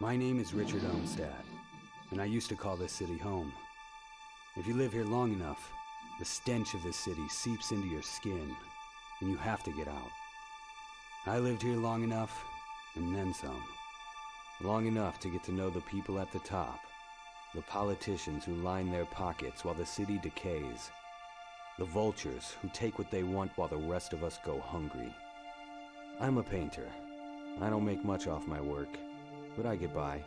My name is Richard Olmsted, and I used to call this city home. If you live here long enough, the stench of this city seeps into your skin, and you have to get out. I lived here long enough, and then some. Long enough to get to know the people at the top, the politicians who line their pockets while the city decays, the vultures who take what they want while the rest of us go hungry. I'm a painter. I don't make much off my work, but I get by.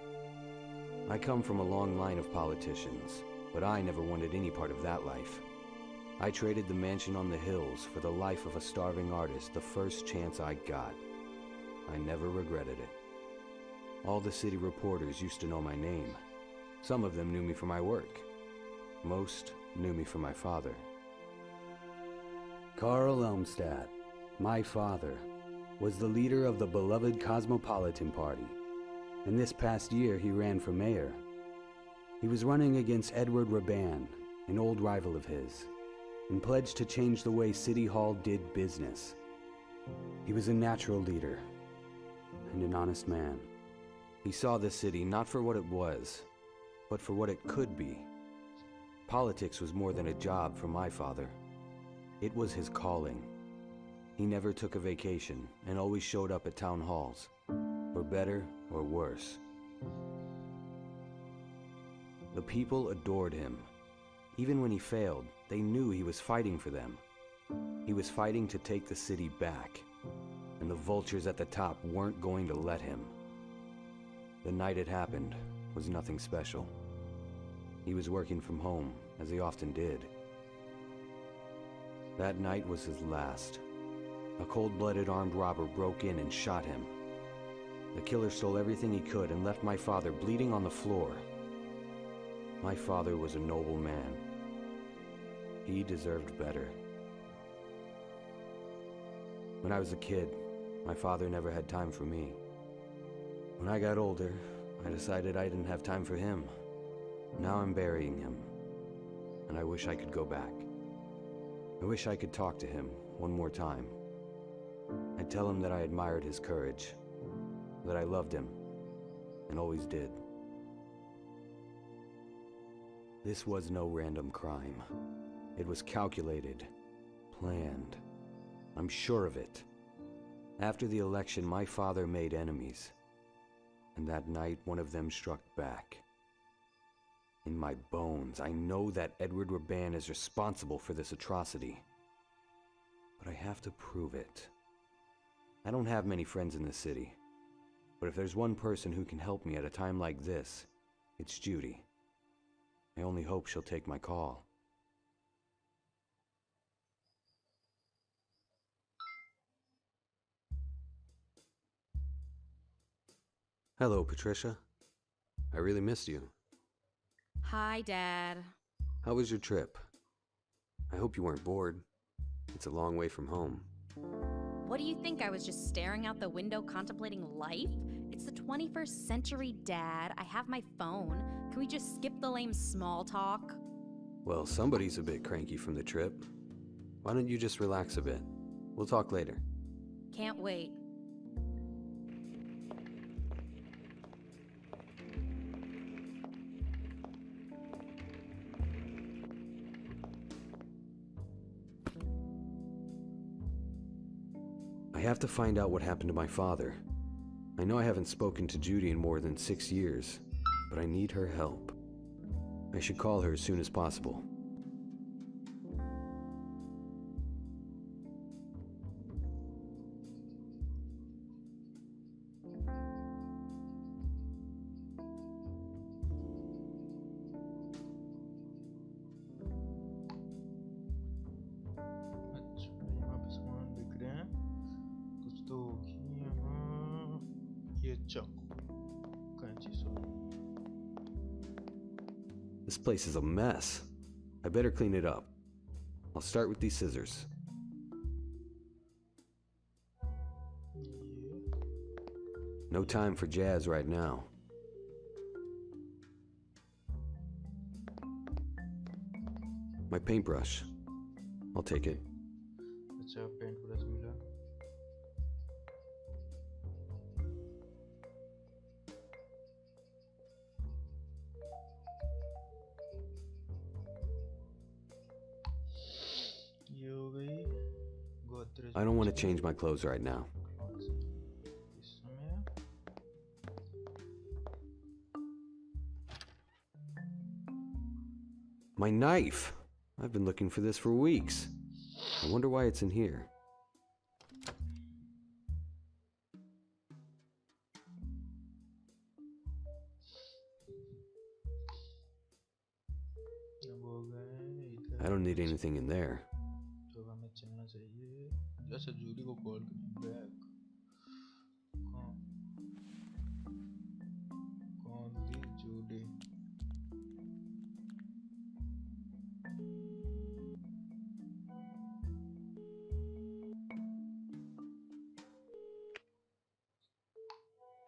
I come from a long line of politicians, but I never wanted any part of that life. I traded the mansion on the hills for the life of a starving artist the first chance I got. I never regretted it. All the city reporters used to know my name. Some of them knew me for my work. Most knew me for my father. Carl Elmstadt, my father, was the leader of the beloved Cosmopolitan Party, and this past year he ran for mayor. He was running against Edward Raban, an old rival of his, and pledged to change the way City Hall did business. He was a natural leader and an honest man. He saw the city not for what it was, but for what it could be. Politics was more than a job for my father. It was his calling. He never took a vacation and always showed up at town halls, for better or worse. The people adored him. Even when he failed, they knew he was fighting for them. He was fighting to take the city back, and the vultures at the top weren't going to let him. The night it happened was nothing special. He was working from home, as he often did. That night was his last. A cold-blooded armed robber broke in and shot him. The killer stole everything he could and left my father bleeding on the floor. My father was a noble man. He deserved better. When I was a kid, my father never had time for me. When I got older, I decided I didn't have time for him. Now I'm burying him, and I wish I could go back. I wish I could talk to him one more time. I'd tell him that I admired his courage, that I loved him, and always did. This was no random crime. It was calculated, planned. I'm sure of it. After the election, my father made enemies, and that night one of them struck back. In my bones, I know that Edward Raban is responsible for this atrocity, but I have to prove it. I don't have many friends in this city, but if there's one person who can help me at a time like this, it's Judy. I only hope she'll take my call. Hello, Patricia. I really missed you. Hi, Dad. How was your trip? I hope you weren't bored. It's a long way from home. What do you think? I was just staring out the window contemplating life? It's the 21st century, Dad. I have my phone. Can we just skip the lame small talk? Well, somebody's a bit cranky from the trip. Why don't you just relax a bit? We'll talk later. Can't wait. I have to find out what happened to my father. I know I haven't spoken to Judy in more than 6 years, but I need her help. I should call her as soon as possible. अच्छा यहाँ पे सामान बिक रहे हैं कुछ तो होगी यहाँ ये चाकू कैंची सब This place is a mess. I better clean it up. I'll start with these scissors. ये No time for jazz right now. My paintbrush. I'll take it. अच्छा पेंट ब्रश मिला I don't want to change my clothes right now. इसमें My knife! I've been looking for this for weeks. I wonder why it's in here. अब हो गए इधर I don't need anything in there. जो हमें चलना चाहिए जैसे जूडी को कॉल करें बैक कौन कौन दी Judy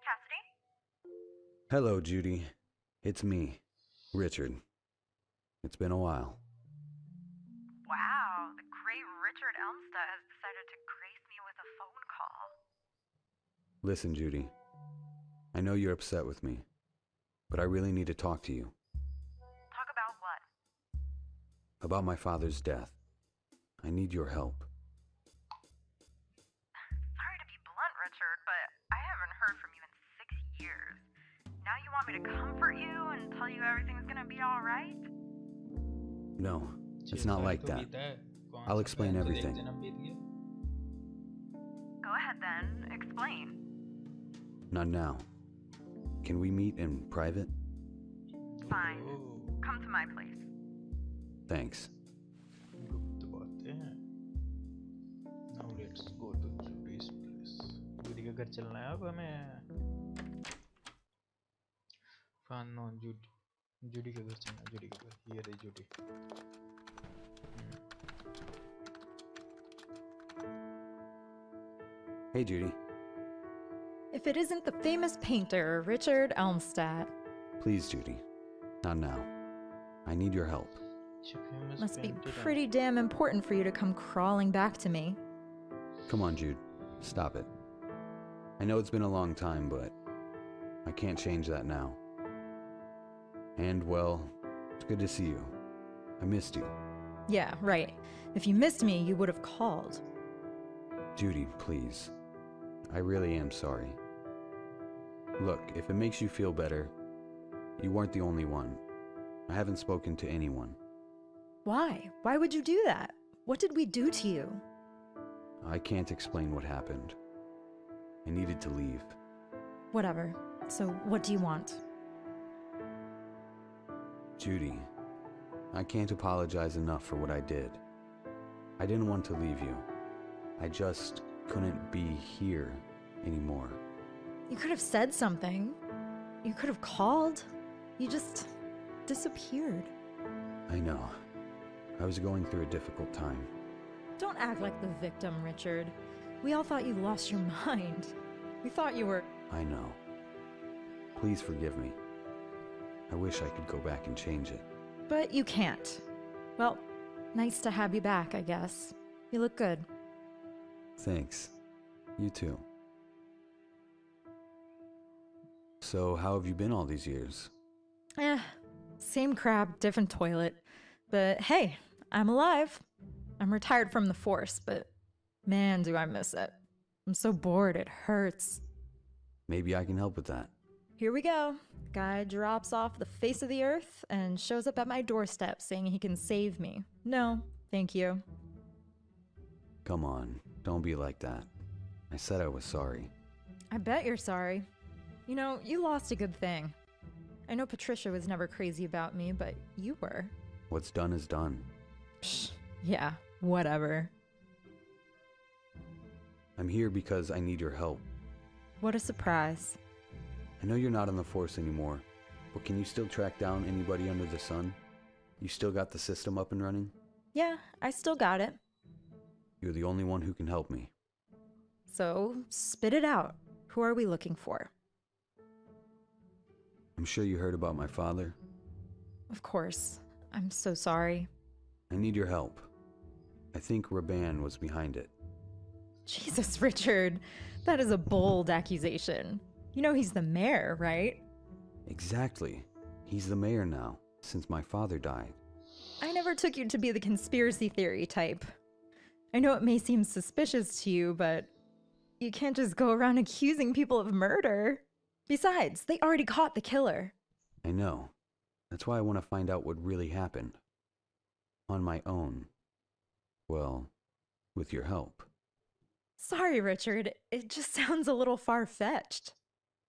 Cassidy? Hello, Judy. It's me, Richard. It's been a while. Wow, the great Richard Elmstead has decided to grace me with a phone call. Listen, Judy. I know you're upset with me, but I really need to talk to you. Talk about what? About my father's death. I need your help. Sorry to be blunt, Richard, but I haven't heard from you in 6 years. Now you want me to comfort you and tell you everything's gonna be alright? No, it's not like that. I'll explain everything. Go ahead then, explain. Not now. Can we meet in private? Fine. Come to my place. Thanks. गुप्त बातें हैं now let's go to Judy's place Judy का घर चलना है अब हमें fun no Judy का घर चलना है जूडी का घर here is Judy Hey, Judy. If it isn't the famous painter, Richard Elmstead. Please, Judy. Not now. I need your help. famous Must be painter pretty damn important for you to come crawling back to me. Come on, Jude. Stop it. I know it's been a long time, but I can't change that now. And, well, it's good to see you. I missed you. Yeah, right. If you missed me, you would have called. Judy, please. I really am sorry. Look, if it makes you feel better, you weren't the only one. I haven't spoken to anyone. Why? Why would you do that? What did we do to you? I can't explain what happened. I needed to leave. Whatever. So, what do you want? Judy, I can't apologize enough for what I did. I didn't want to leave you. I just couldn't be here anymore. You could have said something. You could have called. You just disappeared. I know. I was going through a difficult time. Don't act like the victim, Richard. We all thought you lost your mind. We thought you were... I know. Please forgive me. I wish I could go back and change it. But you can't. Well, nice to have you back, I guess. You look good. Thanks. You too. So, how have you been all these years? Same crap, different toilet. But hey, I'm alive. I'm retired from the force, but man, do I miss it. I'm so bored, it hurts. Maybe I can help with that. Here we go. Guy drops off the face of the earth and shows up at my doorstep saying he can save me. No, thank you. Come on, don't be like that. I said I was sorry. I bet you're sorry. You know, you lost a good thing. I know Patricia was never crazy about me, but you were. What's done is done. Psh, yeah, whatever. I'm here because I need your help. What a surprise. I know you're not on the force anymore, but can you still track down anybody under the sun? You still got the system up and running? Yeah, I still got it. You're the only one who can help me. So, spit it out. Who are we looking for? I'm sure you heard about my father. Of course. I'm so sorry. I need your help. I think Raban was behind it. Jesus, Richard. That is a bold accusation. You know he's the mayor, right? Exactly. He's the mayor now, since my father died. I never took you to be the conspiracy theory type. I know it may seem suspicious to you, but you can't just go around accusing people of murder. Besides, they already caught the killer. I know. That's why I want to find out what really happened. On my own. Well, with your help. Sorry, Richard. It just sounds a little far-fetched.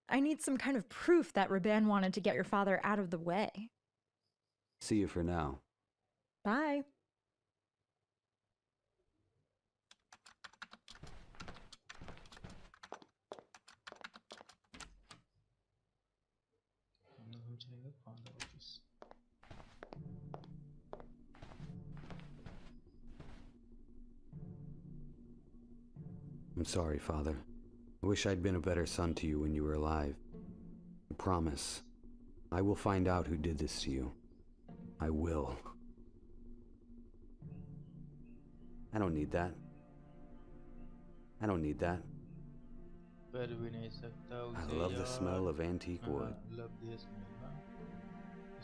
I need some kind of proof that Raban wanted to get your father out of the way. See you for now. Bye. हम चलेंगे father office. I'm sorry, Father. I wish I'd been a better son to you when you were alive. I promise. I will find out who did this to you. I will. I don't need that. I don't need that. पर भी नहीं सकता उसे I love the यार. smell of antique wood. Love this smell.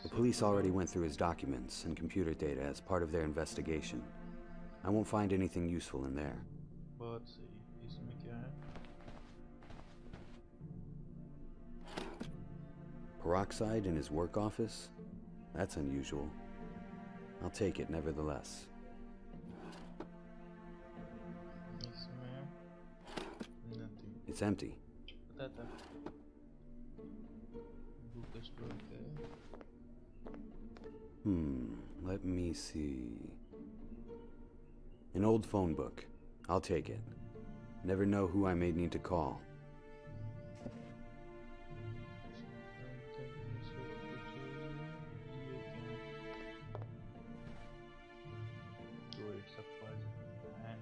The police already went through his documents and computer data as part of their investigation. I won't find anything useful in there. बहुत सही. इसमें क्या है? Peroxide in his work office? That's unusual. I'll take it nevertheless. इसमें nothing. It's empty. पता था. Book store के. Let me see. An old phone book. I'll take it. Never know who I may need to call. So it's a puzzle and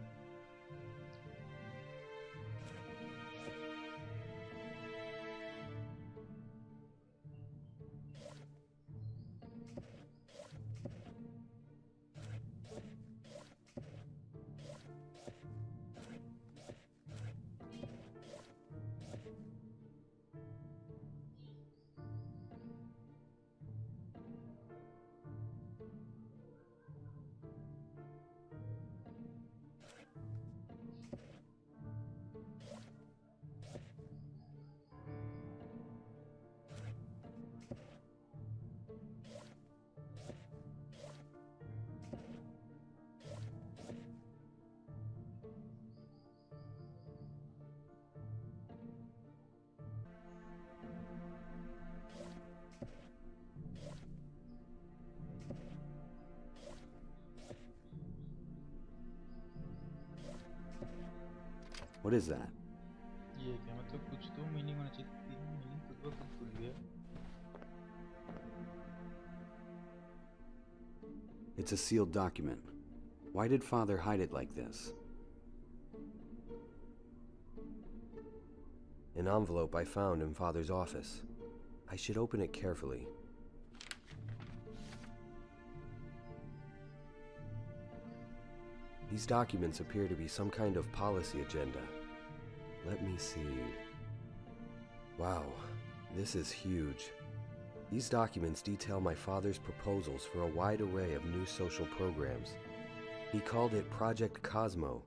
What is that? ये क्या मतलब कुछ तो meaning होना चाहिए. मीनिंग खुद ब खुद भूल गया. It's a sealed document. Why did Father hide it like this? An envelope I found in Father's office. I should open it carefully. These documents appear to be some kind of policy agenda. Let me see. Wow, this is huge. These documents detail my father's proposals for a wide array of new social programs. He called it Project Cosmo.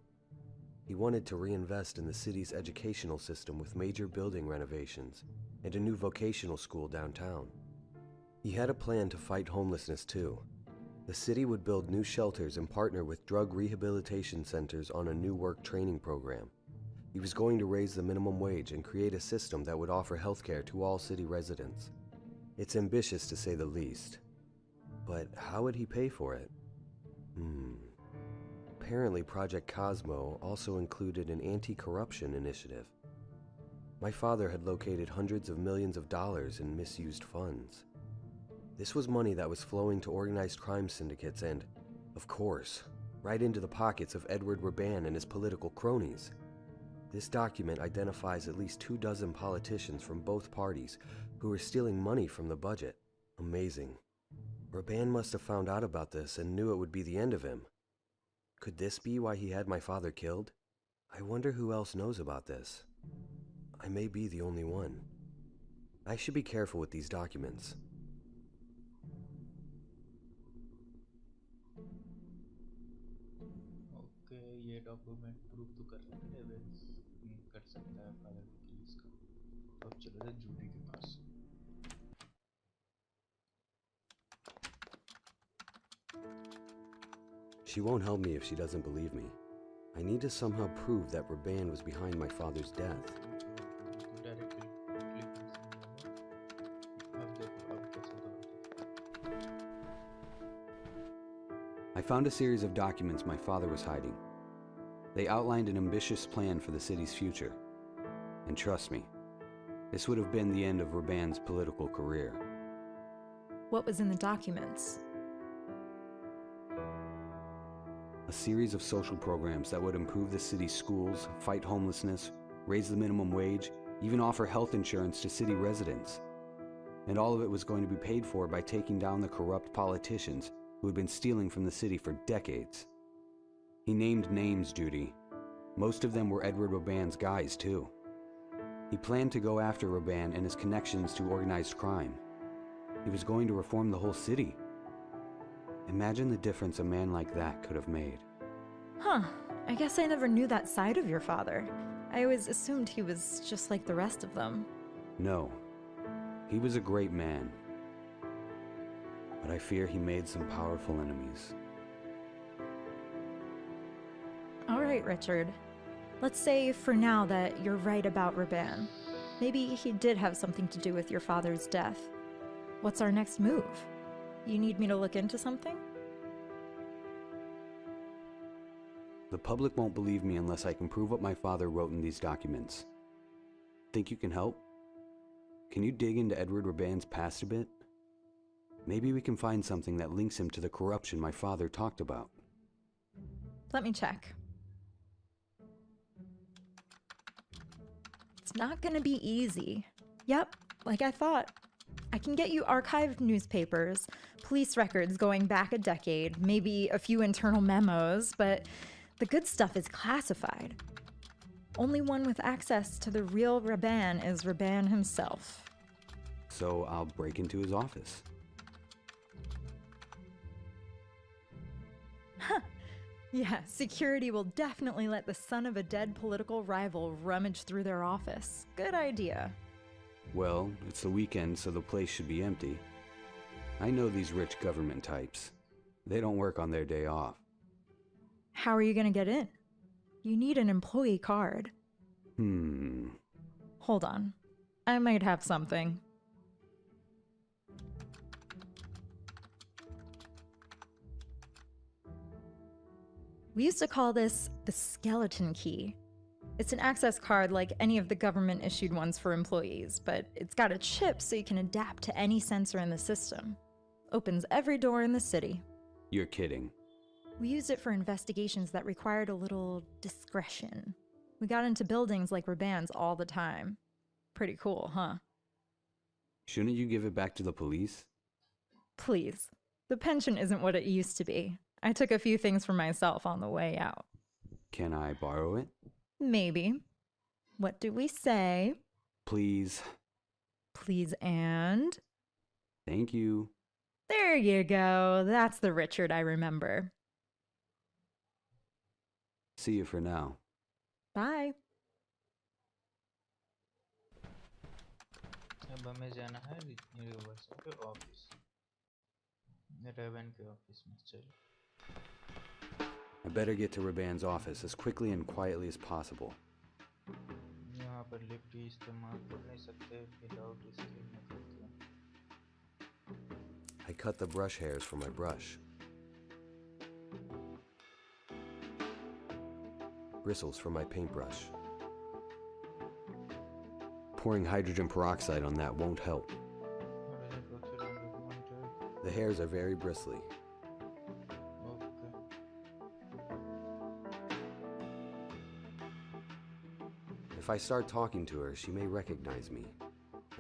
He wanted to reinvest in the city's educational system with major building renovations and a new vocational school downtown. He had a plan to fight homelessness too. The city would build new shelters and partner with drug rehabilitation centers on a new work training program. He was going to raise the minimum wage and create a system that would offer healthcare to all city residents. It's ambitious to say the least. But how would he pay for it? Apparently Project Cosmo also included an anti-corruption initiative. My father had located hundreds of millions of dollars in misused funds. This was money that was flowing to organized crime syndicates and, of course, right into the pockets of Edward Raban and his political cronies. This document identifies at least 24 politicians from both parties who were stealing money from the budget. Amazing. Raban must have found out about this and knew it would be the end of him. Could this be why he had my father killed? I wonder who else knows about this. I may be the only one. I should be careful with these documents. Okay ये ये document proof तो कर सकते हैं evidence कर सकता है father को पुलिस का अब चलो जा जूडी के पास She won't help me if she doesn't believe me. I need to somehow prove that Raban was behind my father's death. Directly click कर सकते हो अब देखो अब कैसे होता है I found a series of documents my father was hiding. They outlined an ambitious plan for the city's future. And trust me, this would have been the end of Raban's political career. What was in the documents? A series of social programs that would improve the city's schools, fight homelessness, raise the minimum wage, even offer health insurance to city residents. And all of it was going to be paid for by taking down the corrupt politicians who had been stealing from the city for decades. He named names, Judy. Most of them were Edward Raban's guys, too. He planned to go after Raban and his connections to organized crime. He was going to reform the whole city. Imagine the difference a man like that could have made. Huh. I guess I never knew that side of your father. I always assumed he was just like the rest of them. No. He was a great man. But I fear he made some powerful enemies. All right, Richard. Let's say for now that you're right about Raban. Maybe he did have something to do with your father's death. What's our next move? You need me to look into something? The public won't believe me unless I can prove what my father wrote in these documents. Think you can help? Can you dig into Edward Raban's past a bit? Maybe we can find something that links him to the corruption my father talked about. Let me check. It's not gonna be easy. Yep, like I thought. I can get you archived newspapers, police records going back a decade, maybe a few internal memos, but the good stuff is classified. Only one with access to the real Raban is Raban himself. So I'll break into his office. Yeah, security will definitely let the son of a dead political rival rummage through their office. Good idea. Well, it's the weekend, so the place should be empty. I know these rich government types. They don't work on their day off. How are you gonna get in? You need an employee card. Hold on. I might have something. We used to call this the skeleton key. It's an access card like any of the government-issued ones for employees, but it's got a chip so you can adapt to any sensor in the system. Opens every door in the city. You're kidding. We used it for investigations that required a little discretion. We got into buildings like Raban's all the time. Pretty cool, huh? Shouldn't you give it back to the police? Please. The pension isn't what it used to be. I took a few things for myself on the way out. Can I borrow it? Maybe. What do we say? Please. Please and? Thank you. There you go. That's the Richard I remember. See you for now. Bye. अब हमें जाना है universal के office Raven के office में चलो I better get to Raban's office as quickly and quietly as possible. यहाँ पर लिफ्ट ही इस्तेमाल कर नहीं सकते विदाउट इसके मतलब I cut the brush hairs from my brush. Bristles from my paintbrush. Pouring hydrogen peroxide on that won't help. The hairs are very bristly. If I start talking to her, she may recognize me.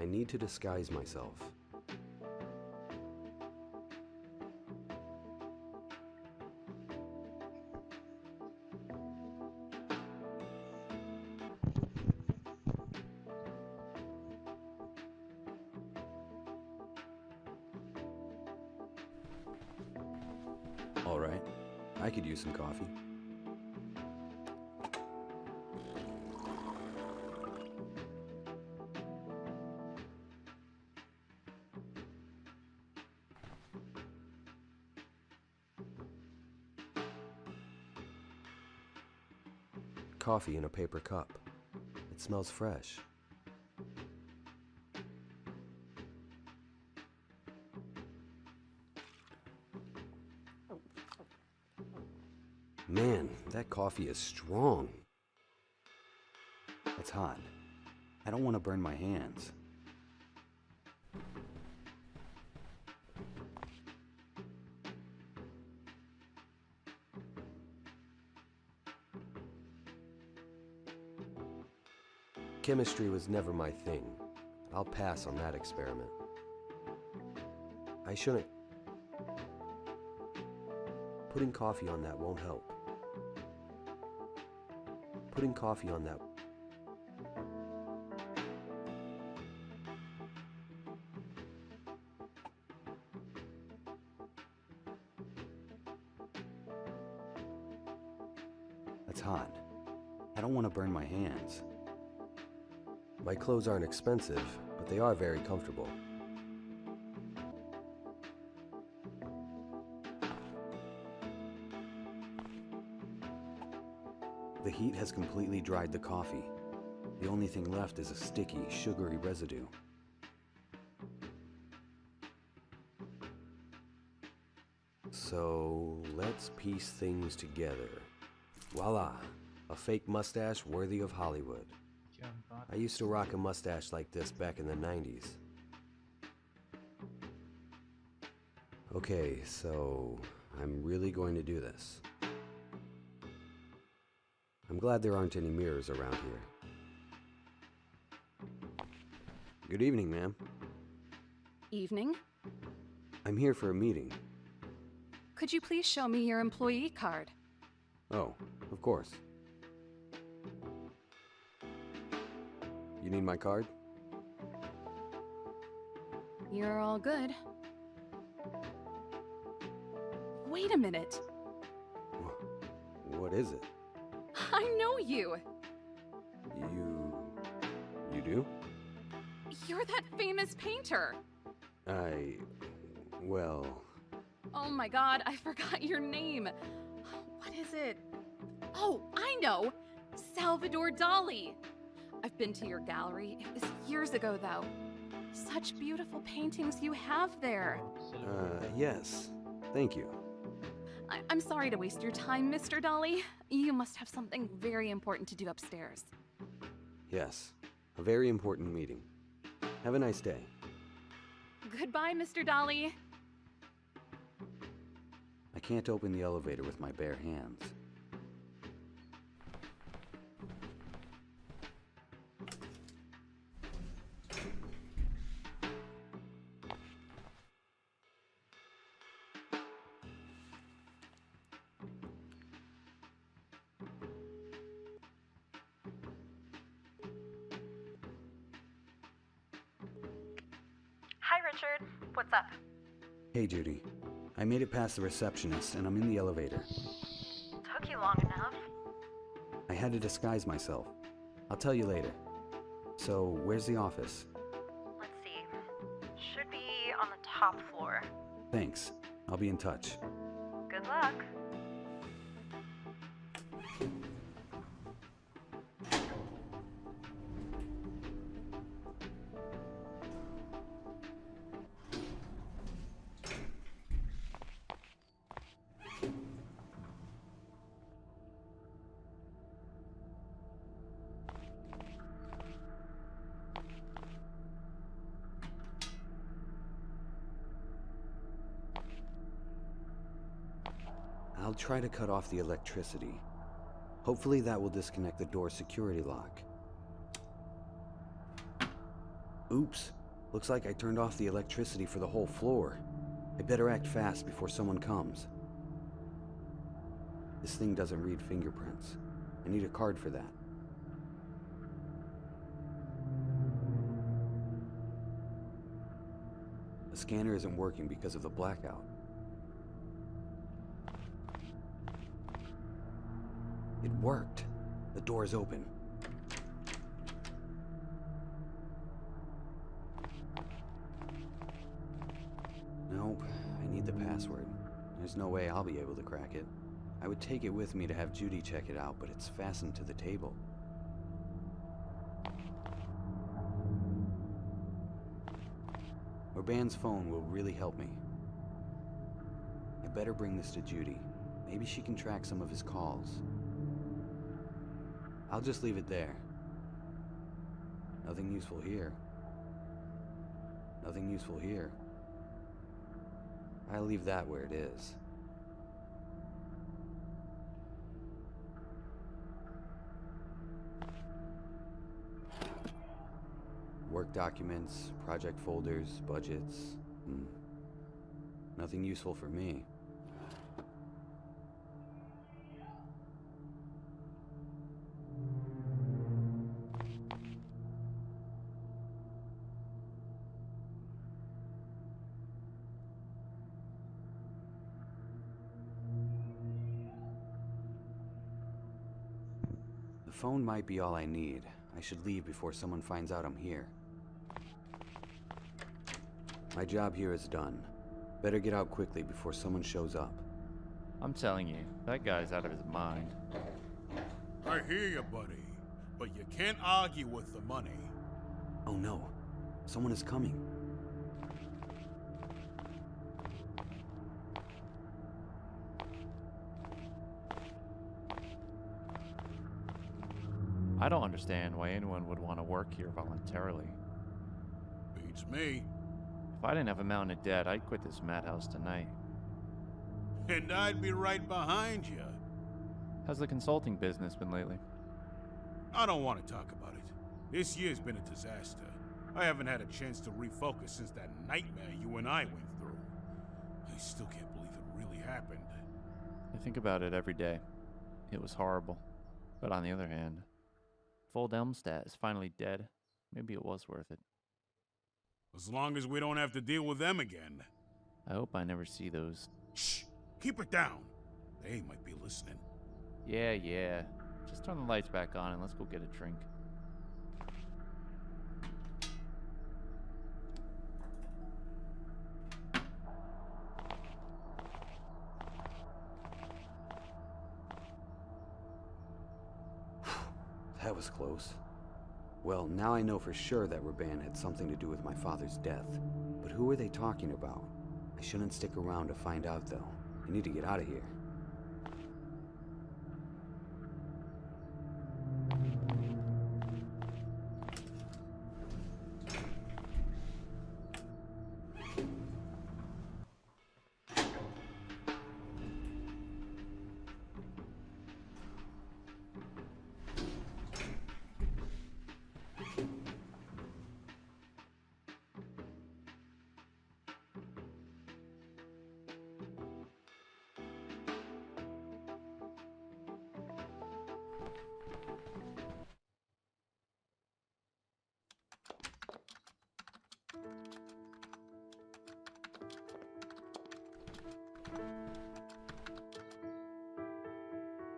I need to disguise myself. All right, I could use some coffee. coffee in a paper cup. It smells fresh. Man, that coffee is strong. It's hot. I don't want to burn my hands. Chemistry was never my thing. I'll pass on that experiment. I shouldn't. Putting coffee on that won't help. Putting coffee on that. It's hot. I don't want to burn my hands. My clothes aren't expensive, but they are very comfortable. The heat has completely dried the coffee. The only thing left is a sticky, sugary residue. So let's piece things together. Voila, a fake mustache worthy of Hollywood. I used to rock a mustache like this back in the 90s. Okay, so I'm really going to do this. I'm glad there aren't any mirrors around here. Good evening, ma'am. Evening. I'm here for a meeting. Could you please show me your employee card? Oh, of course. You need my card? You're all good. Wait a minute. What is it? I know you. You do? You're that famous painter. Well... Oh my god, I forgot your name. What is it? Oh, I know. Salvador Dali. I've been to your gallery. It was years ago, though. Such beautiful paintings you have there. Yes. Thank you. I'm sorry to waste your time, Mr. Dali. You must have something very important to do upstairs. Yes. A very important meeting. Have a nice day. Goodbye, Mr. Dali. I can't open the elevator with my bare hands. Hi, Richard. What's up? Hey, Judy. I made it past the receptionist, and I'm in the elevator. Took you long enough. I had to disguise myself. I'll tell you later. So, where's the office? Let's see. Should be on the top floor. Thanks. I'll be in touch. Good luck. I'll try to cut off the electricity. Hopefully that will disconnect the door security lock. Oops. Looks like I turned off the electricity for the whole floor. I better act fast before someone comes. This thing doesn't read fingerprints. I need a card for that. The scanner isn't working because of the blackout. It worked. The door's open. Nope, I need the password. There's no way I'll be able to crack it. I would take it with me to have Judy check it out, but it's fastened to the table. Urban's phone will really help me. I better bring this to Judy. Maybe she can track some of his calls. I'll just leave it there. Nothing useful here. Nothing useful here. I'll leave that where it is. Work documents, project folders, budgets. Nothing useful for me. The phone might be all I need. I should leave before someone finds out I'm here. My job here is done. Better get out quickly before someone shows up. I'm telling you, that guy's out of his mind. I hear you, buddy, but you can't argue with the money. Oh no, someone is coming. I don't understand why anyone would want to work here voluntarily. Beats me. If I didn't have a mountain of debt, I'd quit this madhouse tonight. And I'd be right behind you. How's the consulting business been lately? I don't want to talk about it. This year's been a disaster. I haven't had a chance to refocus since that nightmare you and I went through. I still can't believe it really happened. I think about it every day. It was horrible. But on the other hand, if old Elmstat is finally dead, maybe it was worth it. As long as we don't have to deal with them again. I hope I never see those. Shh! Keep it down. They might be listening. Yeah. Just turn the lights back on and let's go get a drink. That was close. Well, now I know for sure that Raban had something to do with my father's death. But who are they talking about? I shouldn't stick around to find out, though. I need to get out of here.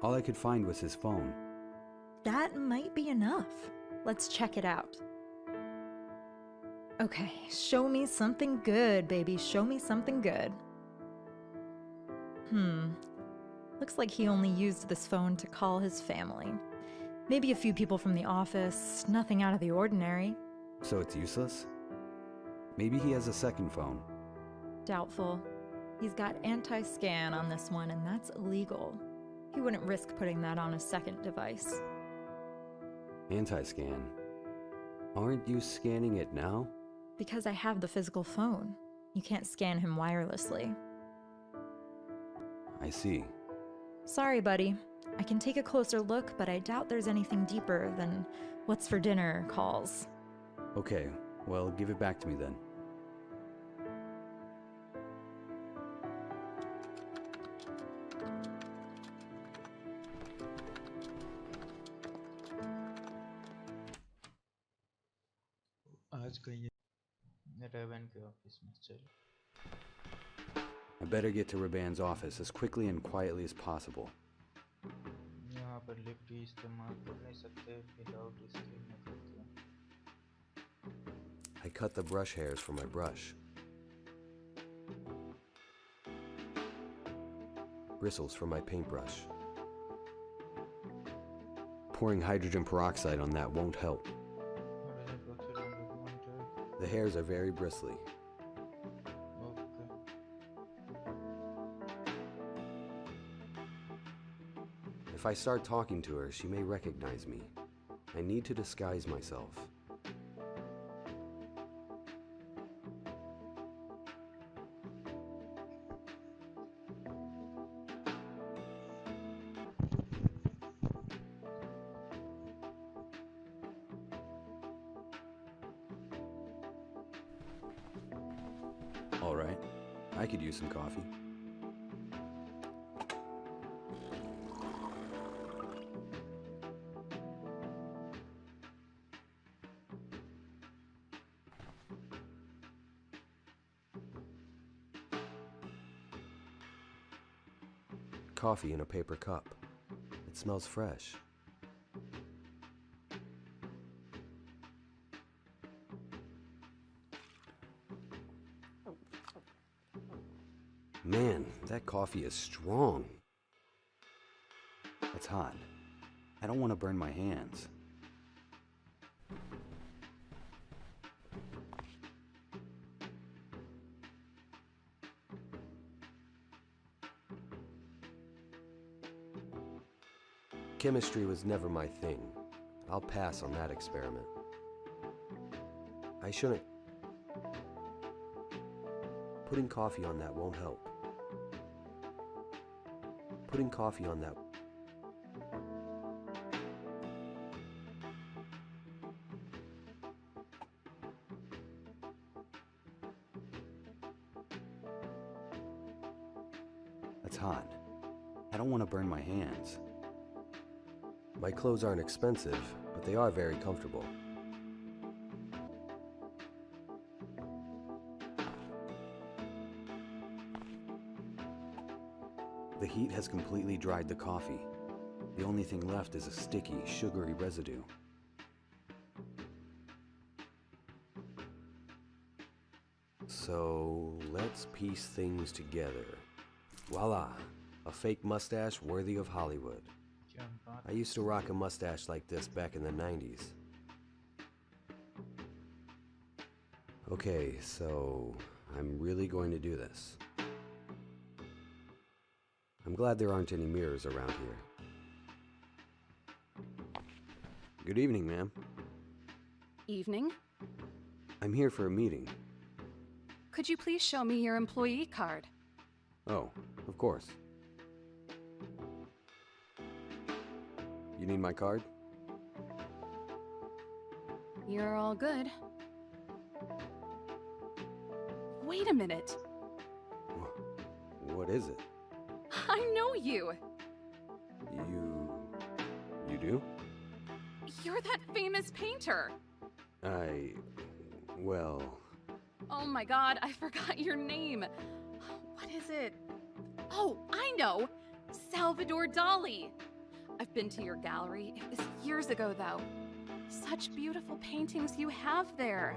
All I could find was his phone. That might be enough. Let's check it out. Okay, show me something good, baby. Show me something good. Looks like he only used this phone to call his family. Maybe a few people from the office, nothing out of the ordinary. So it's useless? Maybe he has a second phone. Doubtful. He's got anti-scan on this one, and that's illegal. He wouldn't risk putting that on a second device. Anti-scan? Aren't you scanning it now? Because I have the physical phone. You can't scan him wirelessly. I see. Sorry, buddy. I can take a closer look, but I doubt there's anything deeper than what's for dinner calls. Okay, well, give it back to me then. आज गई Raven के office में चल. I better get to Raban's office as quickly and quietly as possible. यहाँ पर lift ही इस्तेमाल कर नहीं सकते विदाउट इसके मतलब क्या? I cut the brush hairs from my brush. bristles from my paintbrush. Pouring hydrogen peroxide on that won't help. The hairs are very bristly. If I start talking to her, she may recognize me. I need to disguise myself. All right, I could use some coffee. Coffee in a paper cup. It smells fresh. Man, that coffee is strong. It's hot. I don't want to burn my hands. Chemistry was never my thing. I'll pass on that experiment. I shouldn't. Putting coffee on that won't help. Putting coffee on that. It's hot. I don't want to burn my hands. My clothes aren't expensive, but they are very comfortable. The heat has completely dried the coffee. The only thing left is a sticky, sugary residue. So let's piece things together. Voila, a fake mustache worthy of Hollywood. I used to rock a mustache like this back in the 90s. Okay, so I'm really going to do this. I'm glad there aren't any mirrors around here. Good evening, ma'am. Evening. I'm here for a meeting. Could you please show me your employee card? Oh, of course. You need my card? You're all good. Wait a minute. What is it? I know you. You do? You're that famous painter. Well... Oh my god, I forgot your name. What is it? Oh, I know! Salvador Dali. I've been to your gallery. It was years ago, though. Such beautiful paintings you have there.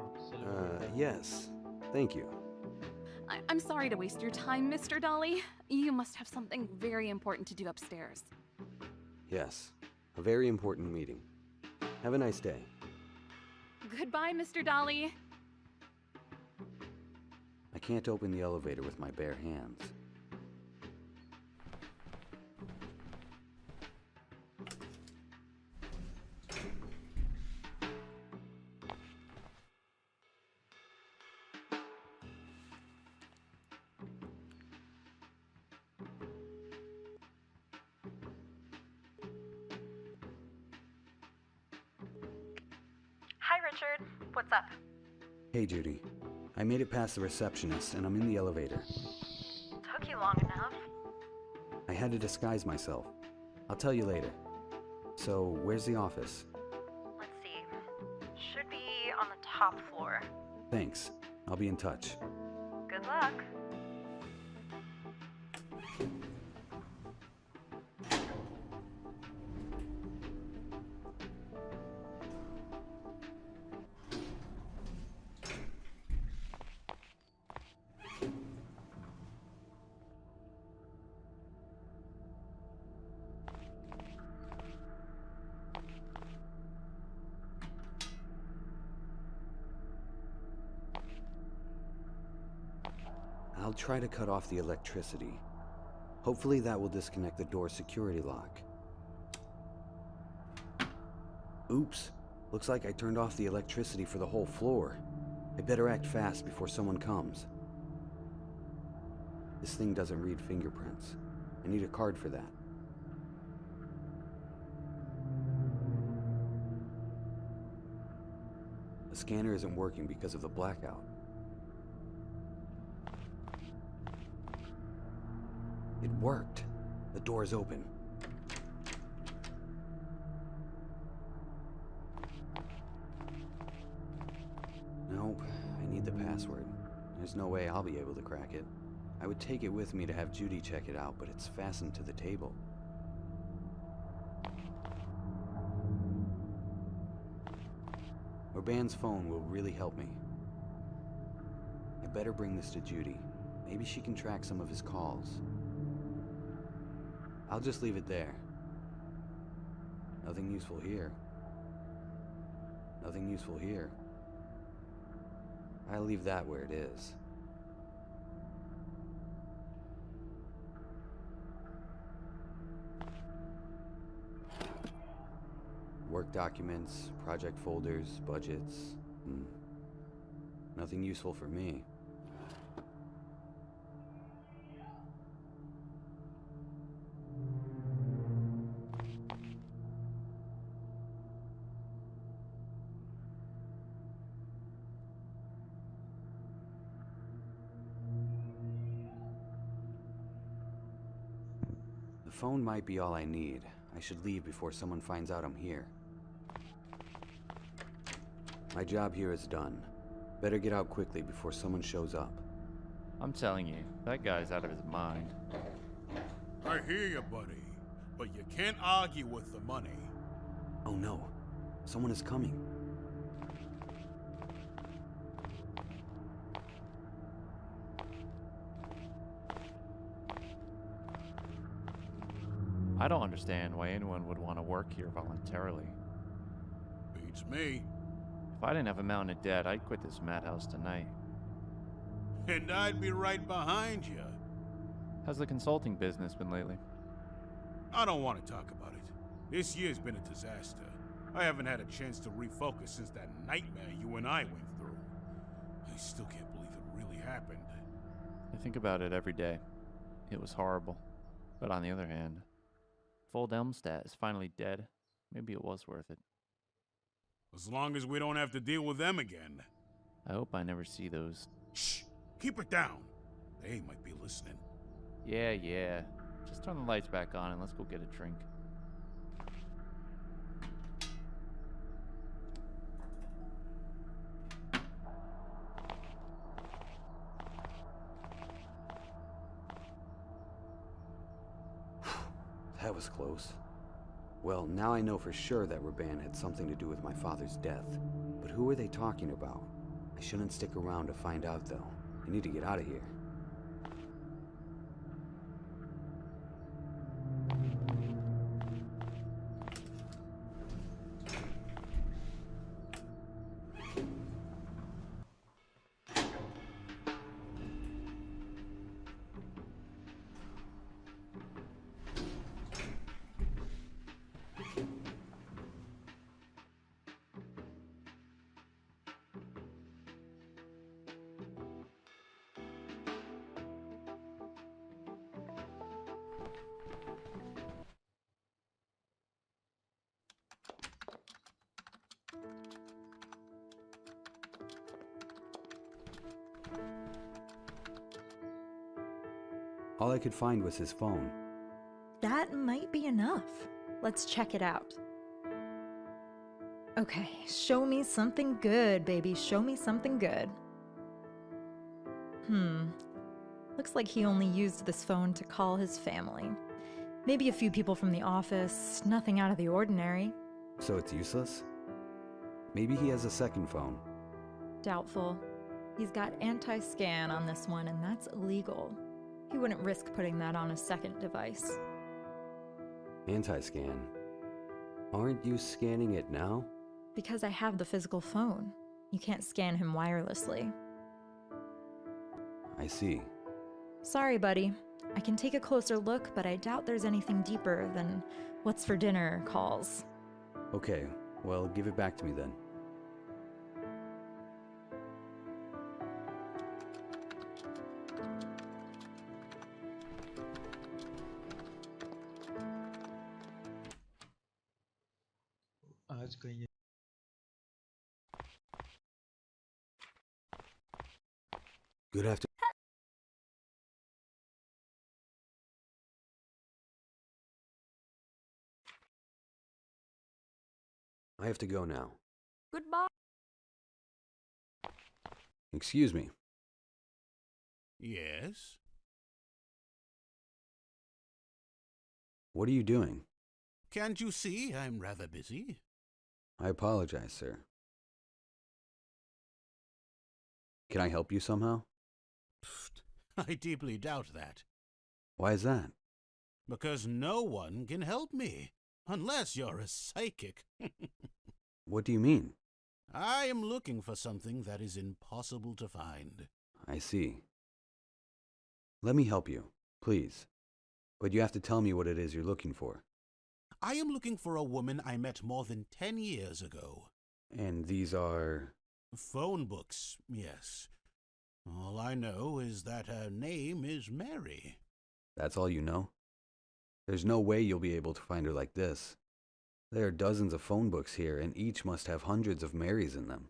Yes. Thank you. I'm sorry to waste your time, Mr. Dali. You must have something very important to do upstairs. Yes. A very important meeting. Have a nice day. Goodbye, Mr. Dali. I can't open the elevator with my bare hands. Hi, Richard. What's up? Hey, Judy. I made it past the receptionist, and I'm in the elevator. Took you long enough. I had to disguise myself. I'll tell you later. So, where's the office? Let's see. Should be on the top floor. Thanks. I'll be in touch. Good luck. I'll try to cut off the electricity. Hopefully that will disconnect the door's security lock. Oops. Looks like I turned off the electricity for the whole floor. I better act fast before someone comes. This thing doesn't read fingerprints. I need a card for that. The scanner isn't working because of the blackout. It worked. The door's open. Nope, I need the password. There's no way I'll be able to crack it. I would take it with me to have Judy check it out, but it's fastened to the table. Urban's phone will really help me. I better bring this to Judy. Maybe she can track some of his calls. I'll just leave it there. Nothing useful here. Nothing useful here. I'll leave that where it is. Work documents, project folders, budgets. Nothing useful for me. The phone might be all I need. I should leave before someone finds out I'm here. My job here is done. Better get out quickly before someone shows up. I'm telling you, that guy's out of his mind. I hear you, buddy. But you can't argue with the money. Oh no, someone is coming. I don't understand why anyone would want to work here voluntarily. Beats me. If I didn't have a mountain of debt, I'd quit this madhouse tonight. And I'd be right behind you. How's the consulting business been lately? I don't want to talk about it. This year's been a disaster. I haven't had a chance to refocus since that nightmare you and I went through. I still can't believe it really happened. I think about it every day. It was horrible. But on the other hand, if old Elmstat is finally dead, maybe it was worth it. As long as we don't have to deal with them again. I hope I never see those. Shh! Keep it down. They might be listening. Yeah. Just turn the lights back on and let's go get a drink. That was close. Well, now I know for sure that Raban had something to do with my father's death. But who are they talking about? I shouldn't stick around to find out, though. I need to get out of here. All I could find was his phone. That might be enough. Let's check it out. Okay, show me something good, baby. Show me something good. Looks like he only used this phone to call his family. Maybe a few people from the office, nothing out of the ordinary. So it's useless? Maybe he has a second phone. Doubtful. He's got anti-scan on this one, and that's illegal. He wouldn't risk putting that on a second device. Anti-scan? Aren't you scanning it now? Because I have the physical phone. You can't scan him wirelessly. I see. Sorry, buddy. I can take a closer look, but I doubt there's anything deeper than what's for dinner calls. Okay, well, give it back to me then. आज कहीं Good afternoon. I have to go now. Goodbye. Excuse me. Yes? What are you doing? Can't you see I'm rather busy? I apologize, sir. Can I help you somehow? I deeply doubt that. Why is that? Because no one can help me. Unless you're a psychic. What do you mean? I am looking for something that is impossible to find. I see. Let me help you, please. But you have to tell me what it is you're looking for. I am looking for a woman I met more than 10 years ago. And these are... Phone books, yes. All I know is that her name is Mary. That's all you know? There's no way you'll be able to find her like this. There are dozens of phone books here, and each must have hundreds of Marys in them.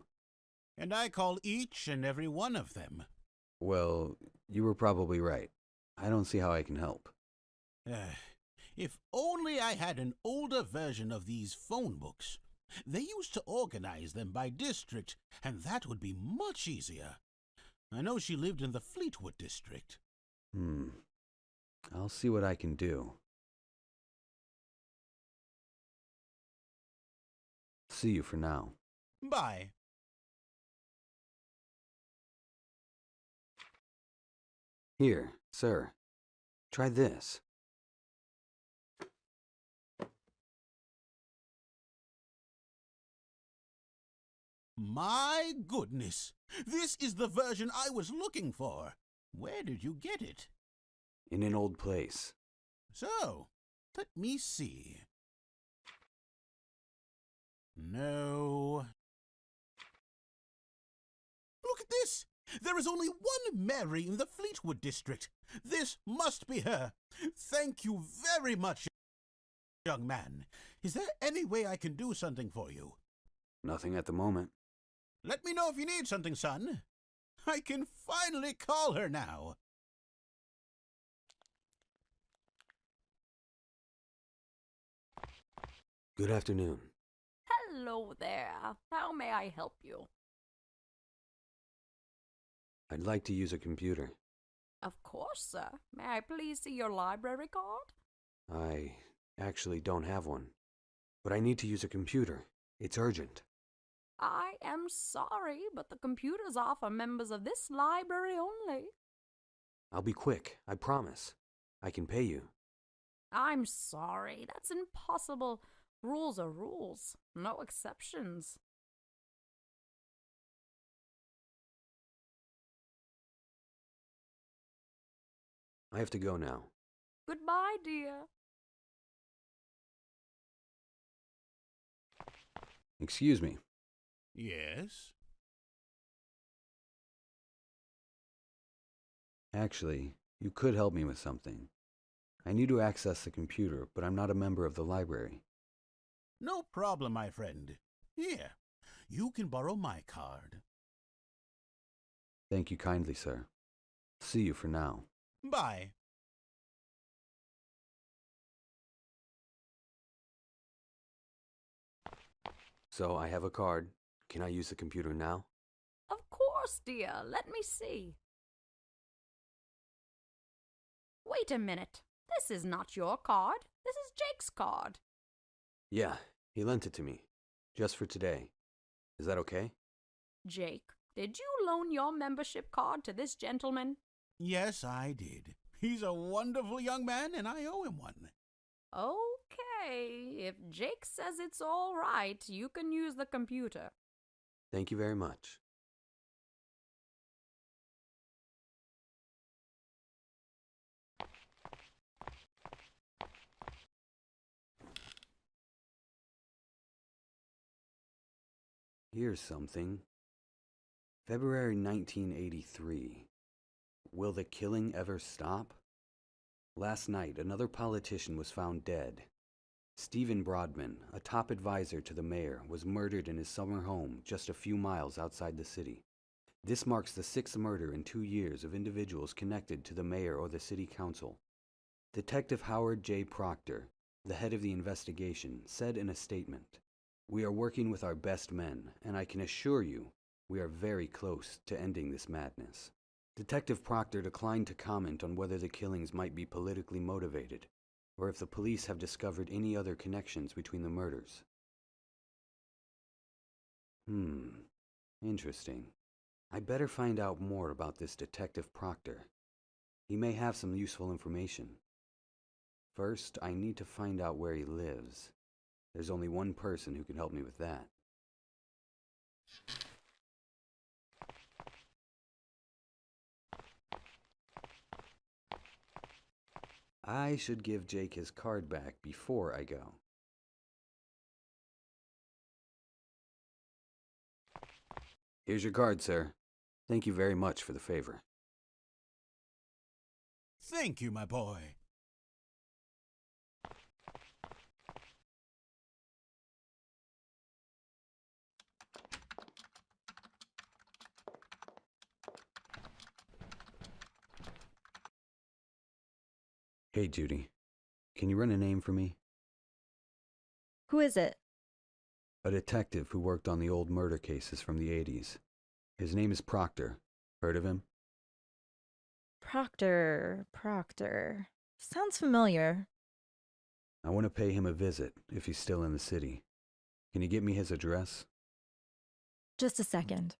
And I call each and every one of them. Well, you were probably right. I don't see how I can help. If only I had an older version of these phone books. They used to organize them by district, and that would be much easier. I know she lived in the Fleetwood district. I'll see what I can do. See you for now. Bye. Here, sir. Try this. My goodness! This is the version I was looking for. Where did you get it? In an old place. So, let me see. No. Look at this! There is only one Mary in the Fleetwood district. This must be her. Thank you very much, young man. Is there any way I can do something for you? Nothing at the moment. Let me know if you need something, son. I can finally call her now. Good afternoon. Hello there. How may I help you? I'd like to use a computer. Of course, sir. May I please see your library card? I actually don't have one. But I need to use a computer. It's urgent. I am sorry, but the computers are for members of this library only. I'll be quick, I promise. I can pay you. I'm sorry, that's impossible. Rules are rules, no exceptions. I have to go now. Goodbye, dear. Excuse me. Yes? Actually, you could help me with something. I need to access the computer, but I'm not a member of the library. No problem, my friend. Here, you can borrow my card. Thank you kindly, sir. See you for now. Bye. So I have a card. Can I use the computer now? Of course, dear. Let me see. Wait a minute. This is not your card. This is Jake's card. Yeah, he lent it to me. Just for today. Is that okay? Jake, did you loan your membership card to this gentleman? Yes, I did. He's a wonderful young man, and I owe him one. Okay, if Jake says it's all right, you can use the computer. Thank you very much. Here's something. February 1983. Will the killing ever stop? Last night, another politician was found dead. Stephen Broadman, a top advisor to the mayor, was murdered in his summer home just a few miles outside the city. This marks the 6th murder in 2 years of individuals connected to the mayor or the city council. Detective Howard J. Proctor, the head of the investigation, said in a statement, "We are working with our best men, and I can assure you, we are very close to ending this madness." Detective Proctor declined to comment on whether the killings might be politically motivated, or if the police have discovered any other connections between the murders. Interesting. I'd better find out more about this Detective Proctor. He may have some useful information. First, I need to find out where he lives. There's only one person who can help me with that. I should give Jake his card back before I go. Here's your card, sir. Thank you very much for the favor. Thank you, my boy. Hey, Judy. Can you run a name for me? Who is it? A detective who worked on the old murder cases from the 80s. His name is Proctor. Heard of him? Proctor. Sounds familiar. I want to pay him a visit if he's still in the city. Can you get me his address? Just a second.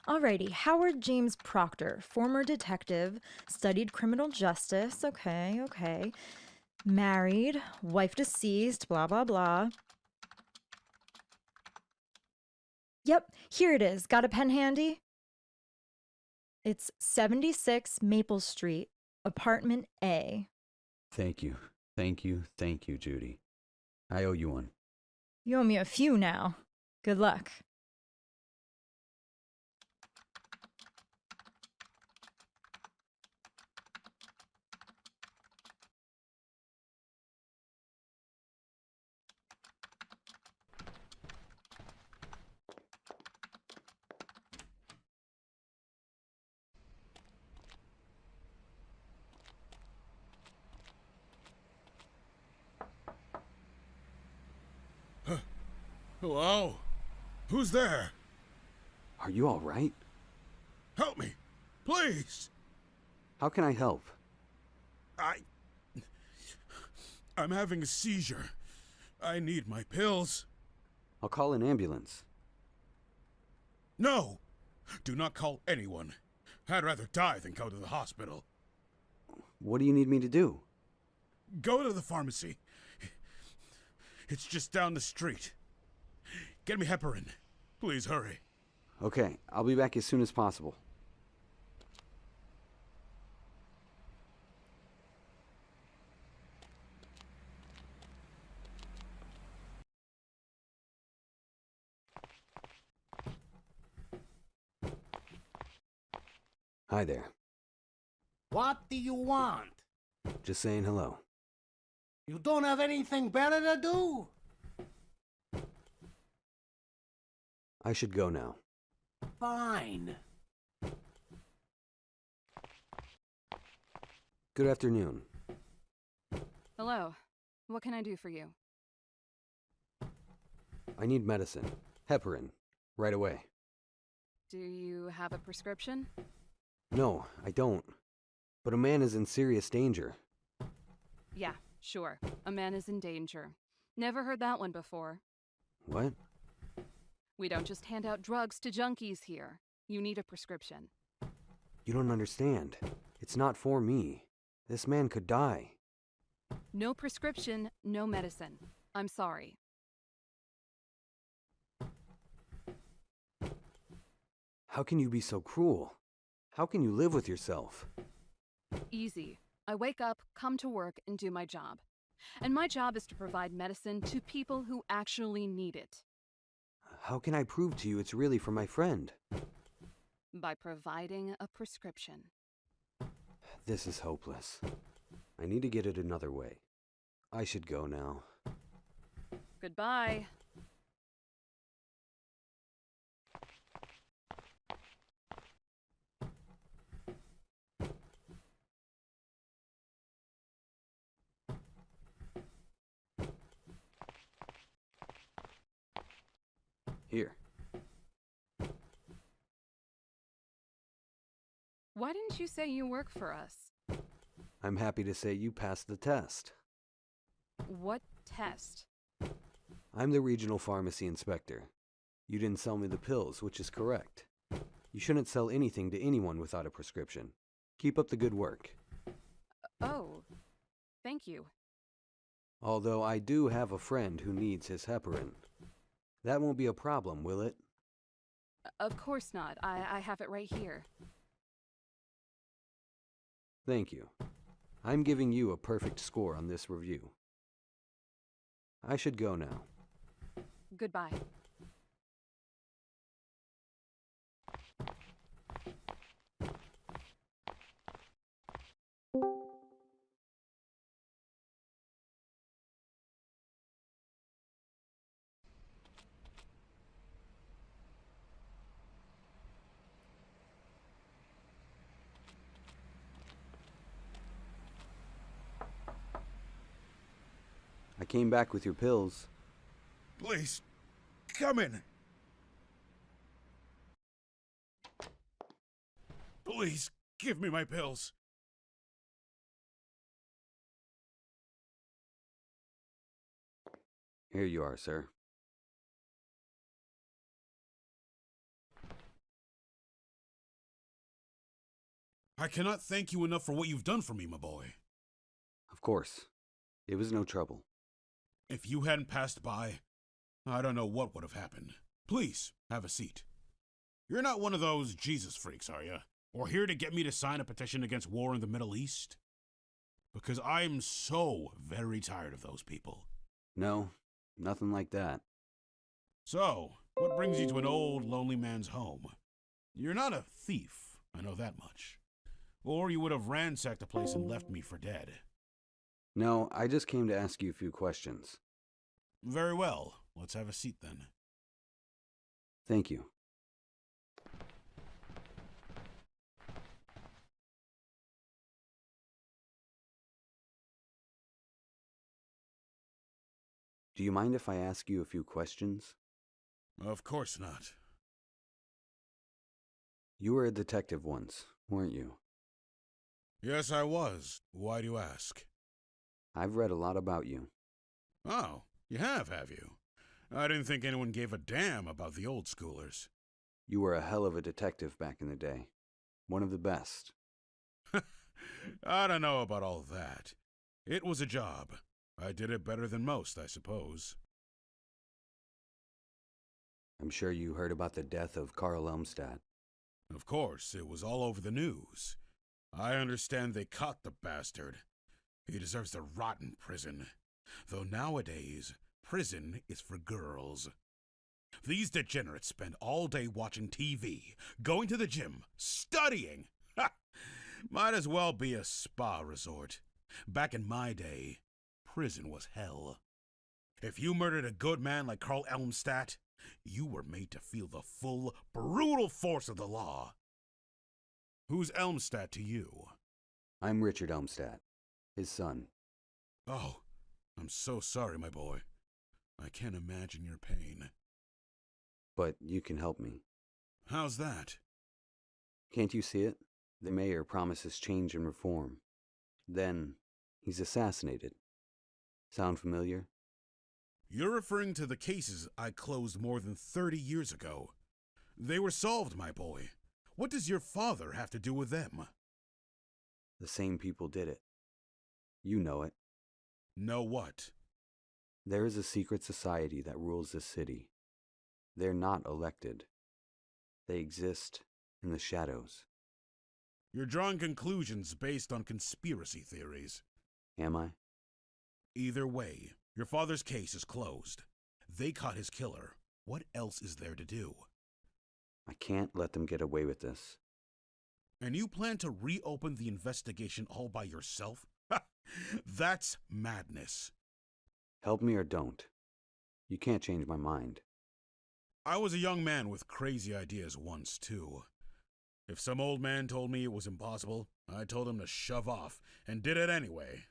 Alrighty, Howard James Proctor, former detective, studied criminal justice, okay. Married, wife deceased, blah, blah, blah. Yep, here it is. Got a pen handy? It's 76 Maple Street, apartment A. Thank you, Judy. I owe you one. You owe me a few now. Good luck. Hello? Who's there? Are you all right? Help me, please. How can I help? I'm having a seizure. I need my pills. I'll call an ambulance. No! Do not call anyone. I'd rather die than go to the hospital. What do you need me to do? Go to the pharmacy. It's just down the street. Get me heparin. Please hurry. Okay, I'll be back as soon as possible. Hi there. What do you want? Just saying hello. You don't have anything better to do? I should go now. Fine. Good afternoon. Hello. What can I do for you? I need medicine. Heparin. Right away. Do you have a prescription? No, I don't. But a man is in serious danger. Yeah, sure. A man is in danger. Never heard that one before. What? We don't just hand out drugs to junkies here. You need a prescription. You don't understand. It's not for me. This man could die. No prescription, no medicine. I'm sorry. How can you be so cruel? How can you live with yourself? Easy. I wake up, come to work, and do my job. And my job is to provide medicine to people who actually need it. How can I prove to you it's really for my friend? By providing a prescription. This is hopeless. I need to get it another way. I should go now. Goodbye. Here. Why didn't you say you work for us? I'm happy to say you passed the test. What test? I'm the regional pharmacy inspector. You didn't sell me the pills, which is correct. You shouldn't sell anything to anyone without a prescription. Keep up the good work. Oh, thank you. Although I do have a friend who needs his heparin. That won't be a problem, will it? Of course not. I have it right here. Thank you. I'm giving you a perfect score on this review. I should go now. Goodbye. I came back with your pills. Please, come in. Please, give me my pills. Here you are, sir. I cannot thank you enough for what you've done for me, my boy. Of course. It was no trouble. If you hadn't passed by, I don't know what would have happened. Please, have a seat. You're not one of those Jesus freaks, are you? Or here to get me to sign a petition against war in the Middle East? Because I'm so very tired of those people. No, nothing like that. So, what brings you to an old, lonely man's home? You're not a thief, I know that much. Or you would have ransacked the place and left me for dead. No, I just came to ask you a few questions. Very well. Let's have a seat then. Thank you. Do you mind if I ask you a few questions? Of course not. You were a detective once, weren't you? Yes, I was. Why do you ask? I've read a lot about you. Oh, you have you? I didn't think anyone gave a damn about the old schoolers. You were a hell of a detective back in the day. One of the best. I don't know about all that. It was a job. I did it better than most, I suppose. I'm sure you heard about the death of Carl Elmstadt. Of course, it was all over the news. I understand they caught the bastard. He deserves to rot in prison. Though nowadays, prison is for girls. These degenerates spend all day watching TV, going to the gym, studying. Ha! Might as well be a spa resort. Back in my day, prison was hell. If you murdered a good man like Carl Elmstadt, you were made to feel the full, brutal force of the law. Who's Elmstadt to you? I'm Richard Elmstadt, his son. Oh, I'm so sorry, my boy. I can't imagine your pain. But you can help me. How's that? Can't you see it? The mayor promises change and reform. Then, he's assassinated. Sound familiar? You're referring to the cases I closed more than 30 years ago. They were solved, my boy. What does your father have to do with them? The same people did it. You know it. Know what? There is a secret society that rules this city. They're not elected. They exist in the shadows. You're drawing conclusions based on conspiracy theories. Am I? Either way, your father's case is closed. They caught his killer. What else is there to do? I can't let them get away with this. And you plan to reopen the investigation all by yourself? That's madness. Help me or don't. You can't change my mind. I was a young man with crazy ideas once, too. If some old man told me it was impossible, I told him to shove off, and did it anyway.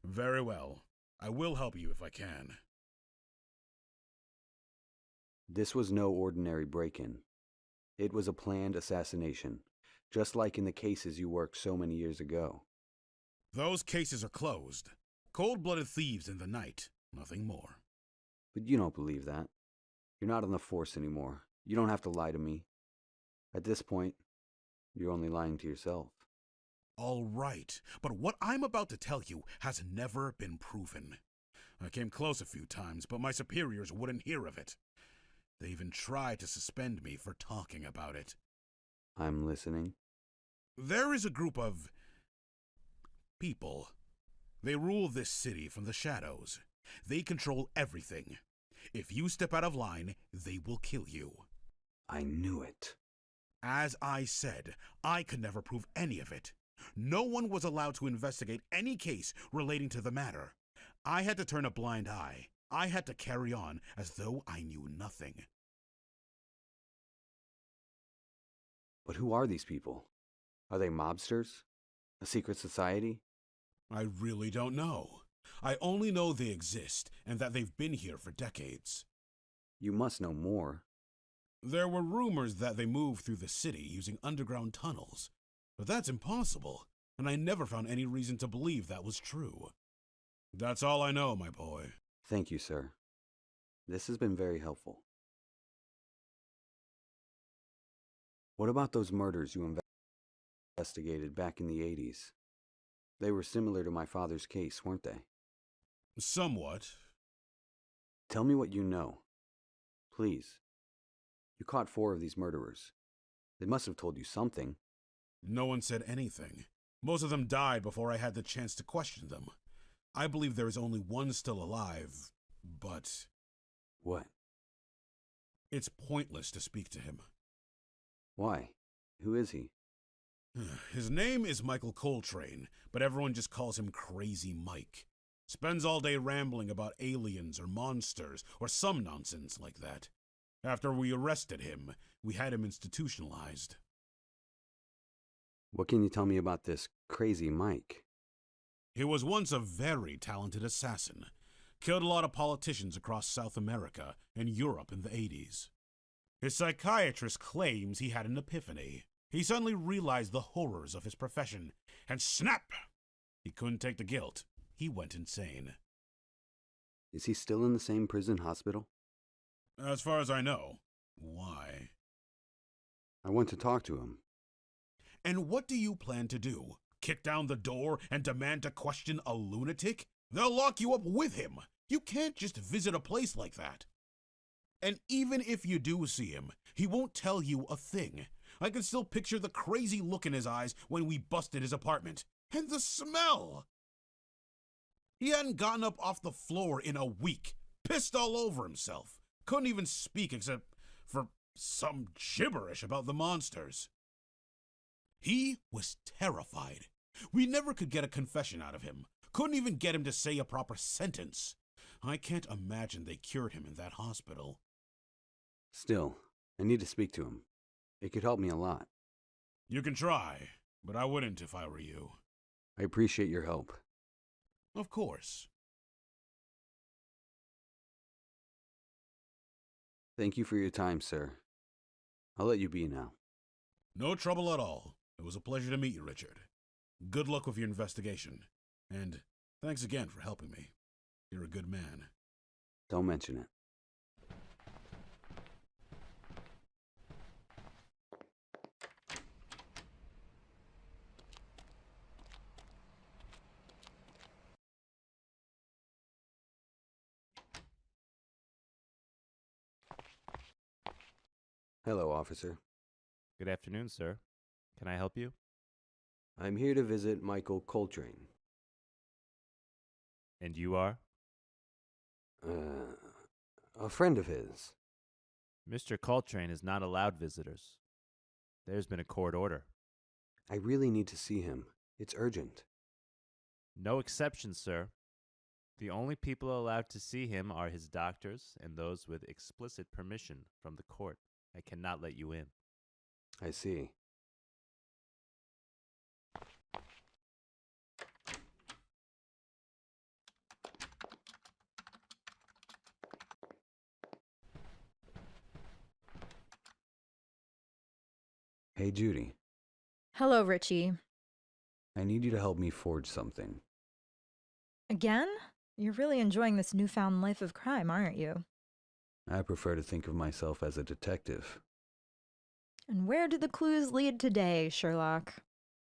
Very well. I will help you if I can. This was no ordinary break-in. It was a planned assassination, just like in the cases you worked so many years ago. Those cases are closed. Cold-blooded thieves in the night, nothing more. But you don't believe that. You're not on the force anymore. You don't have to lie to me. At this point, you're only lying to yourself. All right, but what I'm about to tell you has never been proven. I came close a few times, but my superiors wouldn't hear of it. They even tried to suspend me for talking about it. I'm listening. There is a group of people. They rule this city from the shadows. They control everything. If you step out of line, they will kill you. I knew it. As I said, I could never prove any of it. No one was allowed to investigate any case relating to the matter. I had to turn a blind eye. I had to carry on as though I knew nothing. But who are these people? Are they mobsters? A secret society? I really don't know. I only know they exist and that they've been here for decades. You must know more. There were rumors that they moved through the city using underground tunnels. But that's impossible, and I never found any reason to believe that was true. That's all I know, my boy. Thank you, sir. This has been very helpful. What about those murders you investigated back in the 80s? They were similar to my father's case, weren't they? Somewhat. Tell me what you know. Please. You caught 4 of these murderers. They must have told you something. No one said anything. Most of them died before I had the chance to question them. I believe there is only one still alive, but... What? It's pointless to speak to him. Why? Who is he? His name is Michael Coltrane, but everyone just calls him Crazy Mike. Spends all day rambling about aliens or monsters or some nonsense like that. After we arrested him, we had him institutionalized. What can you tell me about this Crazy Mike? He was once a very talented assassin. Killed a lot of politicians across South America and Europe in the 80s. His psychiatrist claims he had an epiphany. He suddenly realized the horrors of his profession, and snap! He couldn't take the guilt. He went insane. Is he still in the same prison hospital? As far as I know. Why? I want to talk to him. And what do you plan to do? Kick down the door and demand to question a lunatic? They'll lock you up with him. You can't just visit a place like that. And even if you do see him, he won't tell you a thing. I can still picture the crazy look in his eyes when we busted his apartment. And the smell! He hadn't gotten up off the floor in a week. Pissed all over himself. Couldn't even speak except for some gibberish about the monsters. He was terrified. We never could get a confession out of him. Couldn't even get him to say a proper sentence. I can't imagine they cured him in that hospital. Still, I need to speak to him. It could help me a lot. You can try, but I wouldn't if I were you. I appreciate your help. Of course. Thank you for your time, sir. I'll let you be now. No trouble at all. It was a pleasure to meet you, Richard. Good luck with your investigation. And thanks again for helping me. You're a good man. Don't mention it. Hello, officer. Good afternoon, sir. Can I help you? I'm here to visit Michael Coltrane. And you are? A friend of his. Mr. Coltrane is not allowed visitors. There's been a court order. I really need to see him. It's urgent. No exceptions, sir. The only people allowed to see him are his doctors and those with explicit permission from the court. I cannot let you in. I see. Hey, Judy. Hello, Richie. I need you to help me forge something. Again? You're really enjoying this newfound life of crime, aren't you? I prefer to think of myself as a detective. And where do the clues lead today, Sherlock?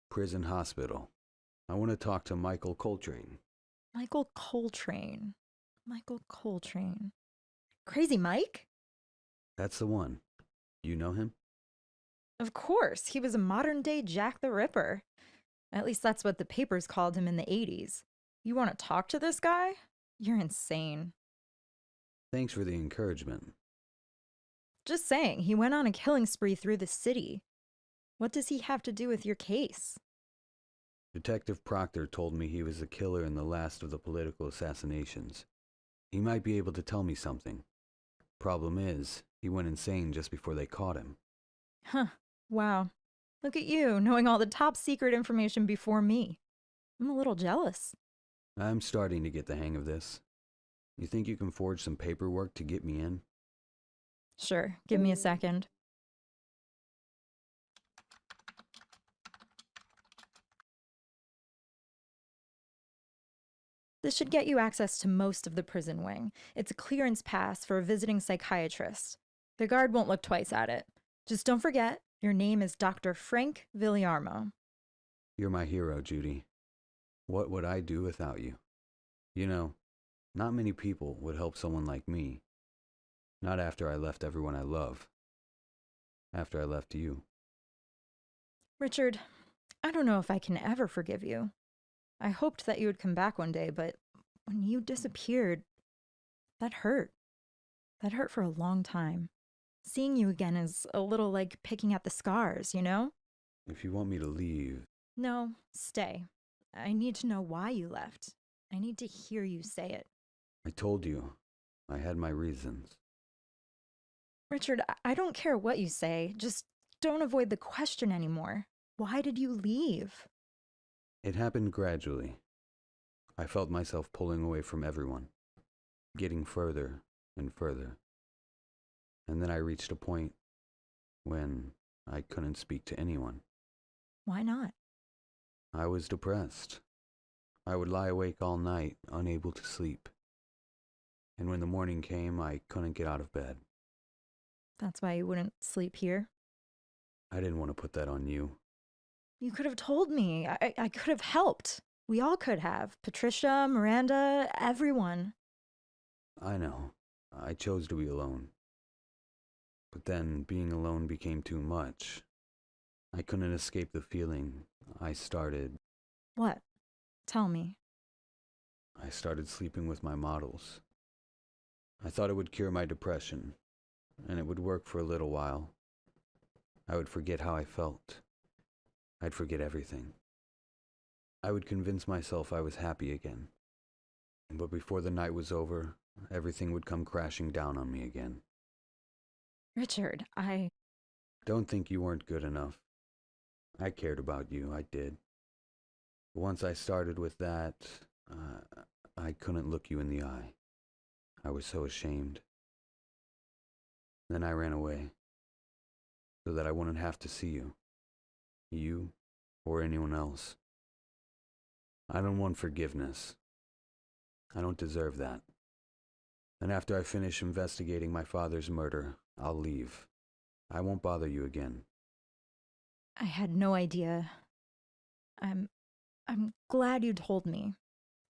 Prison hospital. I want to talk to Michael Coltrane. Michael Coltrane. Michael Coltrane. Crazy Mike? That's the one. You know him? Of course, he was a modern-day Jack the Ripper. At least that's what the papers called him in the 80s. You want to talk to this guy? You're insane. Thanks for the encouragement. Just saying, he went on a killing spree through the city. What does he have to do with your case? Detective Proctor told me he was the killer in the last of the political assassinations. He might be able to tell me something. Problem is, he went insane just before they caught him. Huh. Wow. Look at you, knowing all the top secret information before me. I'm a little jealous. I'm starting to get the hang of this. You think you can forge some paperwork to get me in? Sure, give me a second. This should get you access to most of the prison wing. It's a clearance pass for a visiting psychiatrist. The guard won't look twice at it. Just don't forget, your name is Dr. Frank Villarmo. You're my hero, Judy. What would I do without you? You know, not many people would help someone like me. Not after I left everyone I love. After I left you. Richard, I don't know if I can ever forgive you. I hoped that you would come back one day, but when you disappeared, that hurt. That hurt for a long time. Seeing you again is a little like picking at the scars, you know? If you want me to leave... No, stay. I need to know why you left. I need to hear you say it. I told you. I had my reasons. Richard, I don't care what you say. Just don't avoid the question anymore. Why did you leave? It happened gradually. I felt myself pulling away from everyone, getting further and further. And then I reached a point when I couldn't speak to anyone. Why not? I was depressed. I would lie awake all night, unable to sleep. And when the morning came, I couldn't get out of bed. That's why you wouldn't sleep here? I didn't want to put that on you. You could have told me. I could have helped. We all could have. Patricia, Miranda, everyone. I know. I chose to be alone. But then being alone became too much. I couldn't escape the feeling. I started What? Tell me. sleeping with my models. I thought it would cure my depression, and it would work for a little while. I would forget how I felt. I'd forget everything. I would convince myself I was happy again. But before the night was over, everything would come crashing down on me again. Richard, Don't think you weren't good enough. I cared about you, I did. Once I started with that, I couldn't look you in the eye. I was so ashamed. Then I ran away, so that I wouldn't have to see you. You, or anyone else. I don't want forgiveness. I don't deserve that. And after I finish investigating my father's murder, I'll leave. I won't bother you again. I had no idea. I'm glad you told me.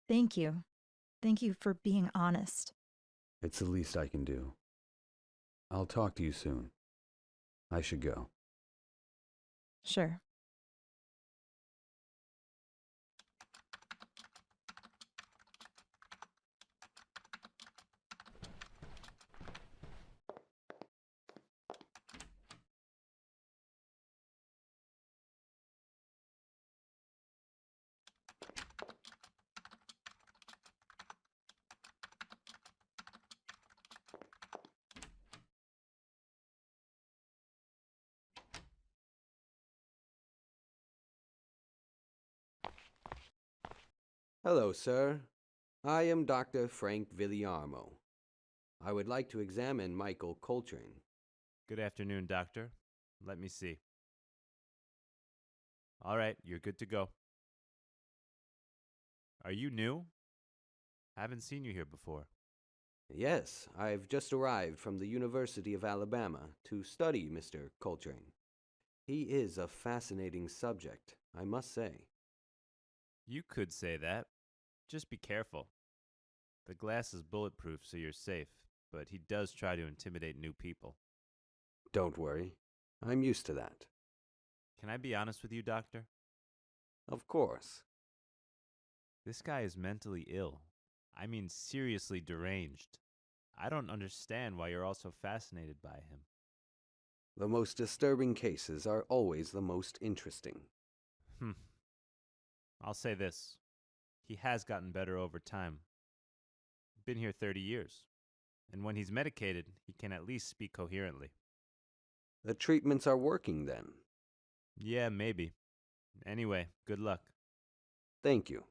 Thank you. Thank you for being honest. It's the least I can do. I'll talk to you soon. I should go. Sure. Hello, sir. I am Dr. Frank Villiarmo. I would like to examine Michael Coltrane. Good afternoon, doctor. Let me see. All right, you're good to go. Are you new? Haven't seen you here before. Yes, I've just arrived from the University of Alabama to study Mr. Coltrane. He is a fascinating subject, I must say. You could say that. Just be careful. The glass is bulletproof, so you're safe, but he does try to intimidate new people. Don't worry. I'm used to that. Can I be honest with you, doctor? Of course. This guy is mentally ill. I mean, seriously deranged. I don't understand why you're all so fascinated by him. The most disturbing cases are always the most interesting. I'll say this. He has gotten better over time. Been here 30 years. And when he's medicated, he can at least speak coherently. The treatments are working then? Yeah, maybe. Anyway, good luck. Thank you.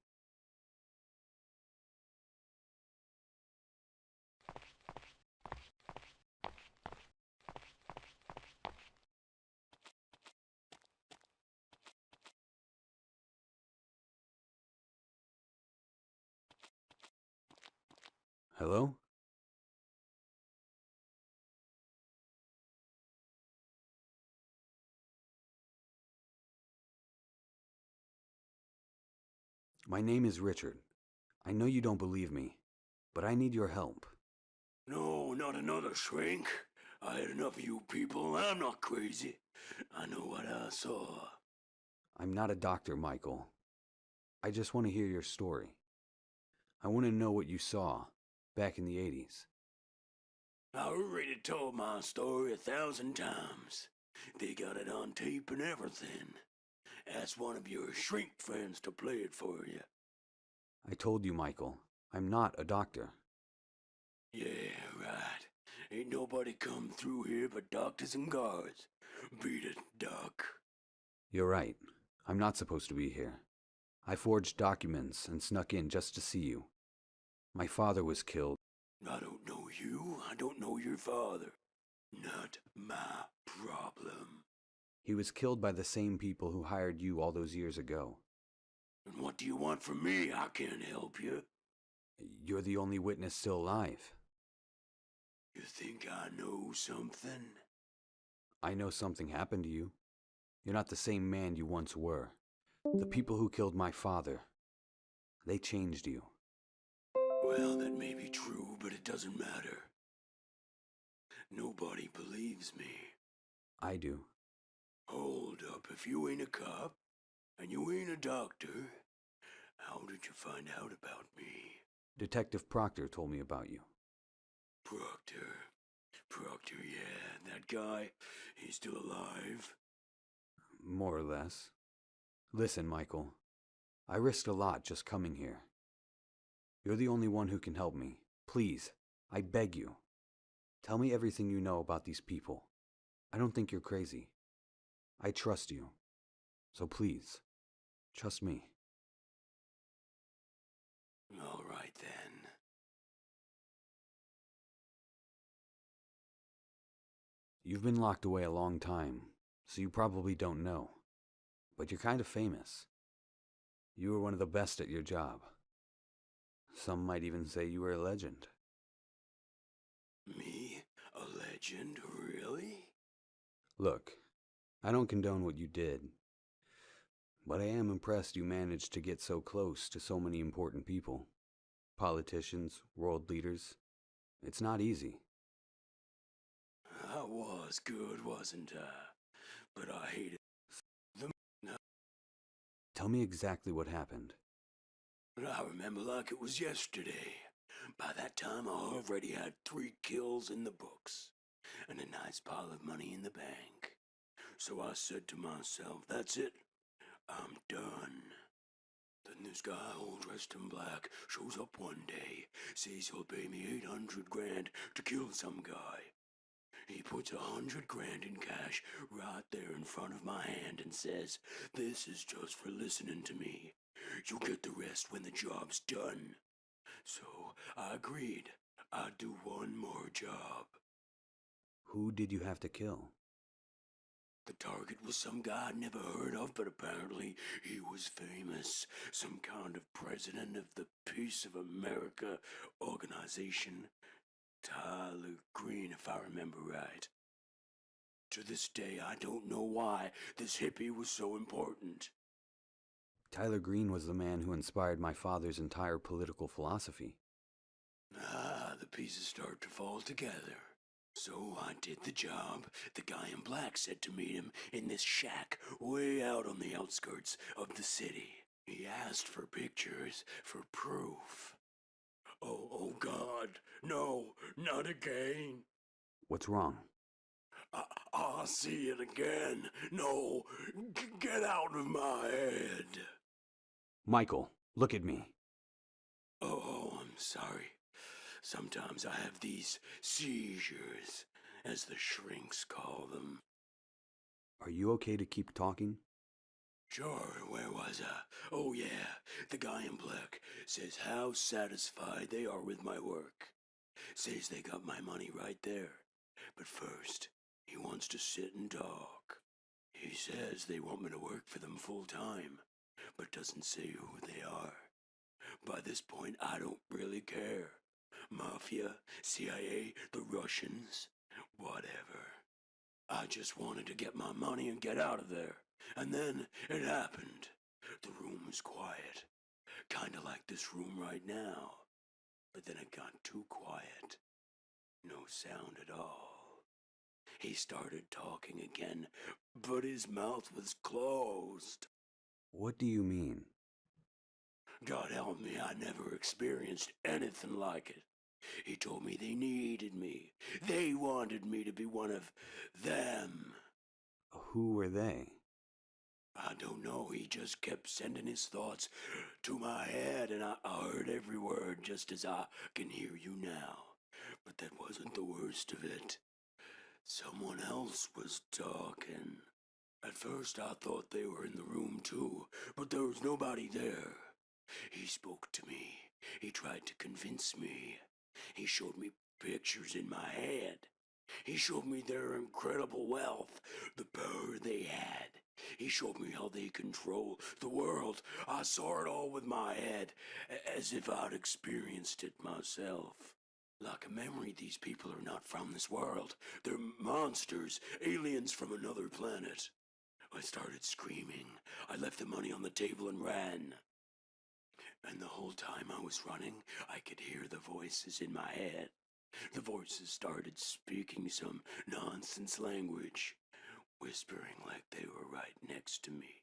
Hello? My name is Richard. I know you don't believe me, but I need your help. No, not another shrink. I had enough of you people. I'm not crazy. I know what I saw. I'm not a doctor, Michael. I just want to hear your story. I want to know what you saw back in the 80s. I already told my story 1,000 times. They got it on tape and everything. Ask one of your shrink friends to play it for you. I told you, Michael, I'm not a doctor. Yeah, right. Ain't nobody come through here but doctors and guards. Beat it, Doc. You're right. I'm not supposed to be here. I forged documents and snuck in just to see you. My father was killed. I don't know you. I don't know your father. Not my problem. He was killed by the same people who hired you all those years ago. And what do you want from me? I can't help you. You're the only witness still alive. You think I know something? I know something happened to you. You're not the same man you once were. The people who killed my father, they changed you. Well, that may be true, but it doesn't matter. Nobody believes me. I do. Hold up, if you ain't a cop, and you ain't a doctor, how did you find out about me? Detective Proctor told me about you. Proctor, yeah, that guy, he's still alive? More or less. Listen, Michael, I risked a lot just coming here. You're the only one who can help me. Please, I beg you. Tell me everything you know about these people. I don't think you're crazy. I trust you. So please, trust me. All right then. You've been locked away a long time, so you probably don't know. But you're kind of famous. You were one of the best at your job. Some might even say you were a legend. Me? A legend, really? Look, I don't condone what you did, but I am impressed you managed to get so close to so many important people. Politicians, world leaders. It's not easy. I was good, wasn't I? But I hated them. Tell me exactly what happened. I remember like it was yesterday. By that time, I already had 3 kills in the books, and a nice pile of money in the bank. So I said to myself, that's it. I'm done. Then this guy, all dressed in black, shows up one day, says he'll pay me 800 grand to kill some guy. He puts 100 grand in cash right there in front of my hand and says, this is just for listening to me. You get the rest when the job's done. So I agreed. I'd do one more job. Who did you have to kill? The target was some guy I'd never heard of, but apparently he was famous. Some kind of president of the Peace of America organization. Tyler Green, if I remember right. To this day, I don't know why this hippie was so important. Tyler Green was the man who inspired my father's entire political philosophy. The pieces start to fall together. So I did the job. The guy in black said to meet him in this shack way out on the outskirts of the city. He asked for pictures, for proof. Oh God, no, not again. What's wrong? I'll see it again. No, get out of my head. Michael, look at me. Oh, I'm sorry. Sometimes I have these seizures, as the shrinks call them. Are you okay to keep talking? Sure, where was I? Oh yeah, the guy in black says how satisfied they are with my work. Says they got my money right there. But first, he wants to sit and talk. He says they want me to work for them full time, but doesn't say who they are. By this point, I don't really care. Mafia, CIA, the Russians, whatever. I just wanted to get my money and get out of there. And then it happened. The room was quiet. Kinda like this room right now. But then it got too quiet. No sound at all. He started talking again, but his mouth was closed. What do you mean? God help me, I never experienced anything like it. He told me they needed me. They wanted me to be one of them. Who were they? I don't know, he just kept sending his thoughts to my head, and I heard every word just as I can hear you now. But that wasn't the worst of it. Someone else was talking. At first I thought they were in the room too, but there was nobody there. He spoke to me. He tried to convince me. He showed me pictures in my head. He showed me their incredible wealth, the power they had. He showed me how they control the world. I saw it all with my head, as if I'd experienced it myself. Like a memory, these people are not from this world. They're monsters, aliens from another planet. I started screaming. I left the money on the table and ran. And the whole time I was running, I could hear the voices in my head. The voices started speaking some nonsense language, whispering like they were right next to me.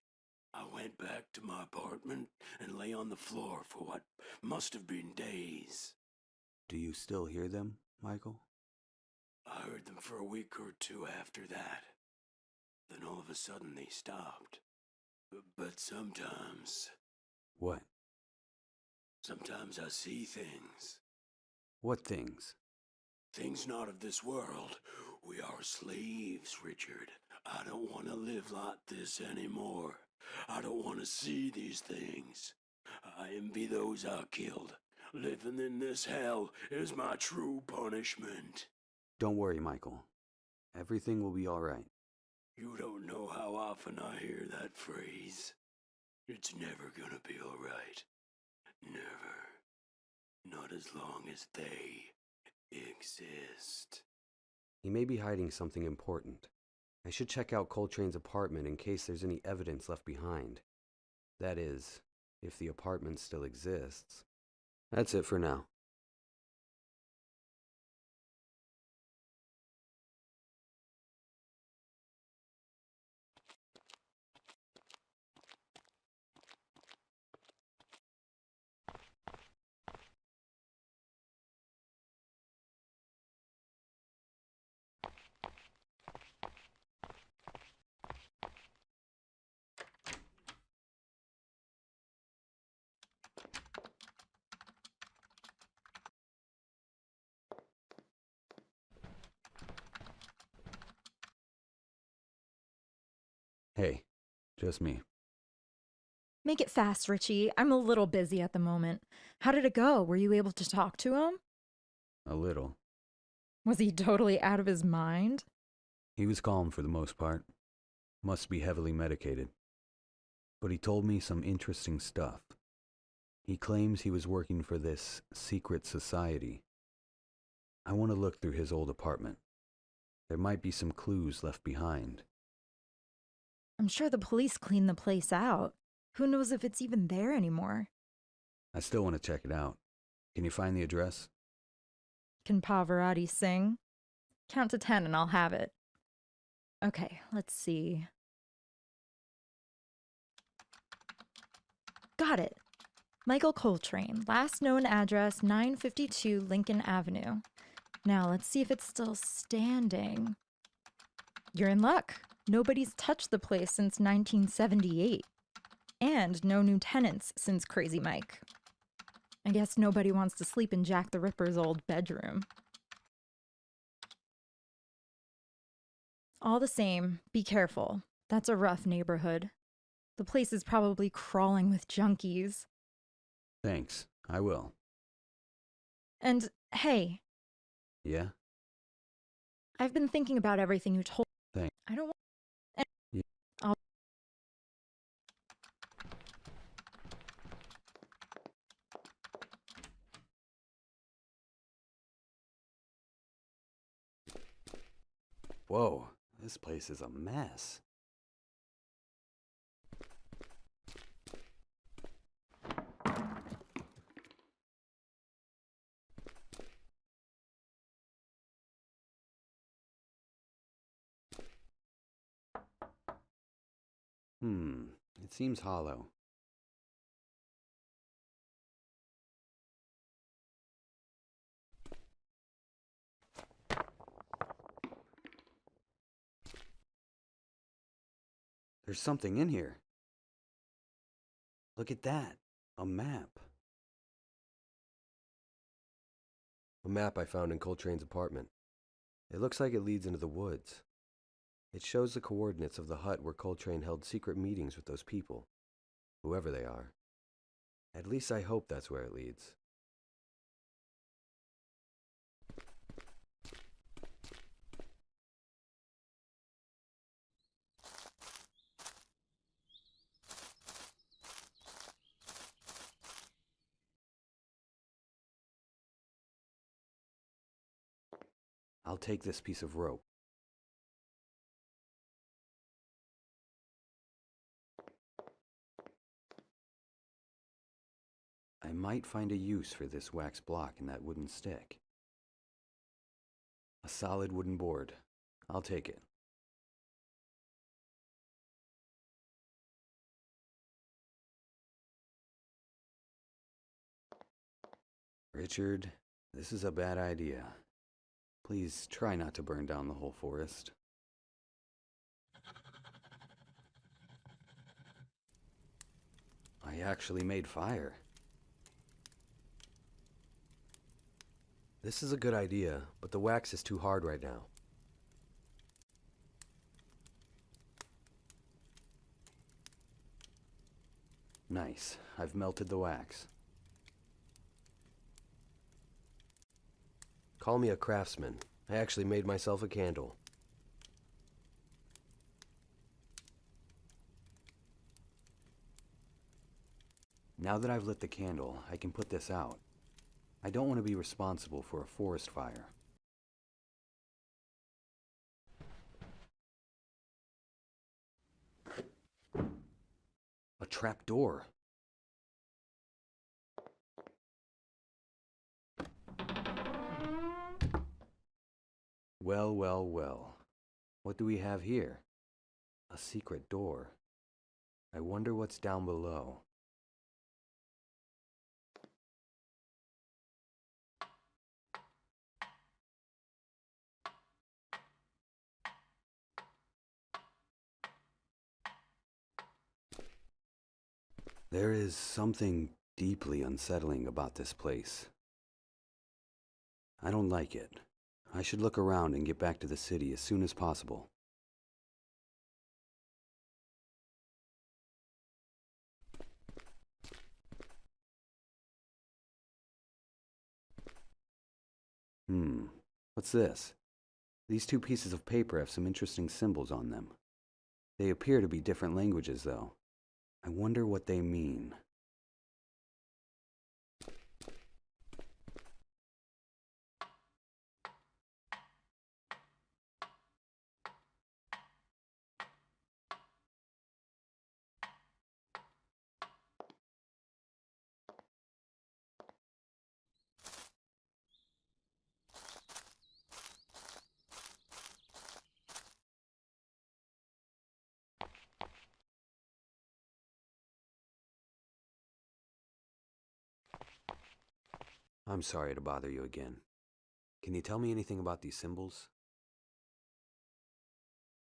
I went back to my apartment and lay on the floor for what must have been days. Do you still hear them, Michael? I heard them for a week or two after that. Then all of a sudden they stopped. But sometimes... What? Sometimes I see things. What things? Things not of this world. We are slaves, Richard. I don't want to live like this anymore. I don't want to see these things. I envy those I killed. Living in this hell is my true punishment. Don't worry, Michael. Everything will be all right. You don't know how often I hear that phrase. It's never gonna be all right. Never. Not as long as they exist. He may be hiding something important. I should check out Coltrane's apartment in case there's any evidence left behind. That is, if the apartment still exists. That's it for now. Hey, just me. Make it fast, Richie. I'm a little busy at the moment. How did it go? Were you able to talk to him? A little. Was he totally out of his mind? He was calm for the most part. Must be heavily medicated. But he told me some interesting stuff. He claims he was working for this secret society. I want to look through his old apartment. There might be some clues left behind. I'm sure the police cleaned the place out. Who knows if it's even there anymore? I still want to check it out. Can you find the address? Can Pavarotti sing? Count to 10 and I'll have it. Okay, let's see. Got it. Michael Coltrane, last known address 952 Lincoln Avenue. Now let's see if it's still standing. You're in luck. Nobody's touched the place since 1978. And no new tenants since Crazy Mike. I guess nobody wants to sleep in Jack the Ripper's old bedroom. All the same, be careful. That's a rough neighborhood. The place is probably crawling with junkies. Thanks, I will. And hey. Yeah? I've been thinking about everything you told. Thanks. I don't want. Yeah. I'll. Whoa, this place is a mess. It seems hollow. There's something in here. Look at that. A map. A map I found in Coltrane's apartment. It looks like it leads into the woods. It shows the coordinates of the hut where Coltrane held secret meetings with those people, whoever they are. At least I hope that's where it leads. I'll take this piece of rope. I might find a use for this wax block and that wooden stick. A solid wooden board. I'll take it. Richard, this is a bad idea. Please try not to burn down the whole forest. I actually made fire. This is a good idea, but the wax is too hard right now. Nice. I've melted the wax. Call me a craftsman. I actually made myself a candle. Now that I've lit the candle, I can put this out. I don't want to be responsible for a forest fire. A trap door. Well, well, well. What do we have here? A secret door. I wonder what's down below. There is something deeply unsettling about this place. I don't like it. I should look around and get back to the city as soon as possible. What's this? These two pieces of paper have some interesting symbols on them. They appear to be different languages, though. I wonder what they mean. I'm sorry to bother you again. Can you tell me anything about these symbols?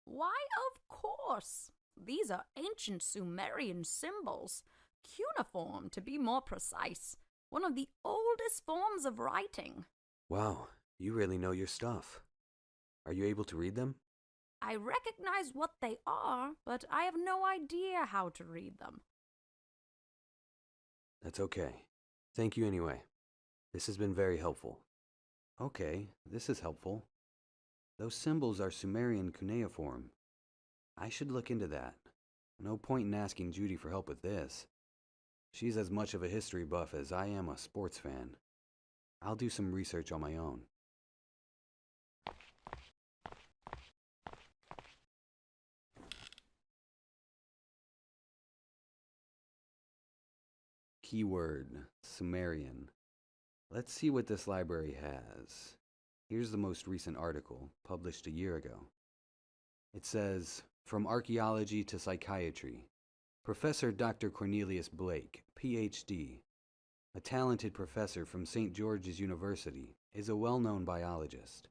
Why, of course. These are ancient Sumerian symbols. Cuneiform, to be more precise. One of the oldest forms of writing. Wow, you really know your stuff. Are you able to read them? I recognize what they are, but I have no idea how to read them. That's okay. Thank you anyway. This has been very helpful. Okay, this is helpful. Those symbols are Sumerian cuneiform. I should look into that. No point in asking Judy for help with this. She's as much of a history buff as I am a sports fan. I'll do some research on my own. Keyword, Sumerian. Let's see what this library has. Here's the most recent article, published a year ago. It says, From Archaeology to Psychiatry, Professor Dr. Cornelius Blake, Ph.D., a talented professor from St. George's University, is a well-known biologist.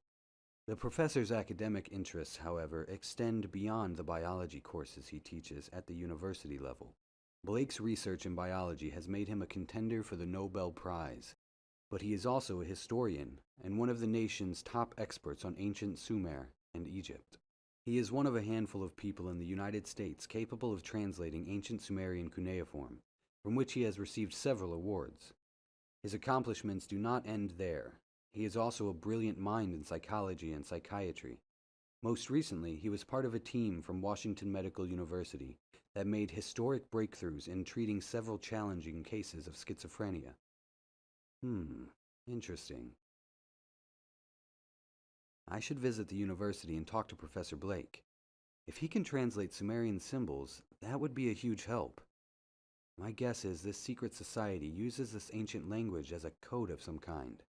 The professor's academic interests, however, extend beyond the biology courses he teaches at the university level. Blake's research in biology has made him a contender for the Nobel Prize, but he is also a historian and one of the nation's top experts on ancient Sumer and Egypt. He is one of a handful of people in the United States capable of translating ancient Sumerian cuneiform, from which he has received several awards. His accomplishments do not end there. He is also a brilliant mind in psychology and psychiatry. Most recently, he was part of a team from Washington Medical University that made historic breakthroughs in treating several challenging cases of schizophrenia. Interesting. I should visit the university and talk to Professor Blake. If he can translate Sumerian symbols, that would be a huge help. My guess is this secret society uses this ancient language as a code of some kind.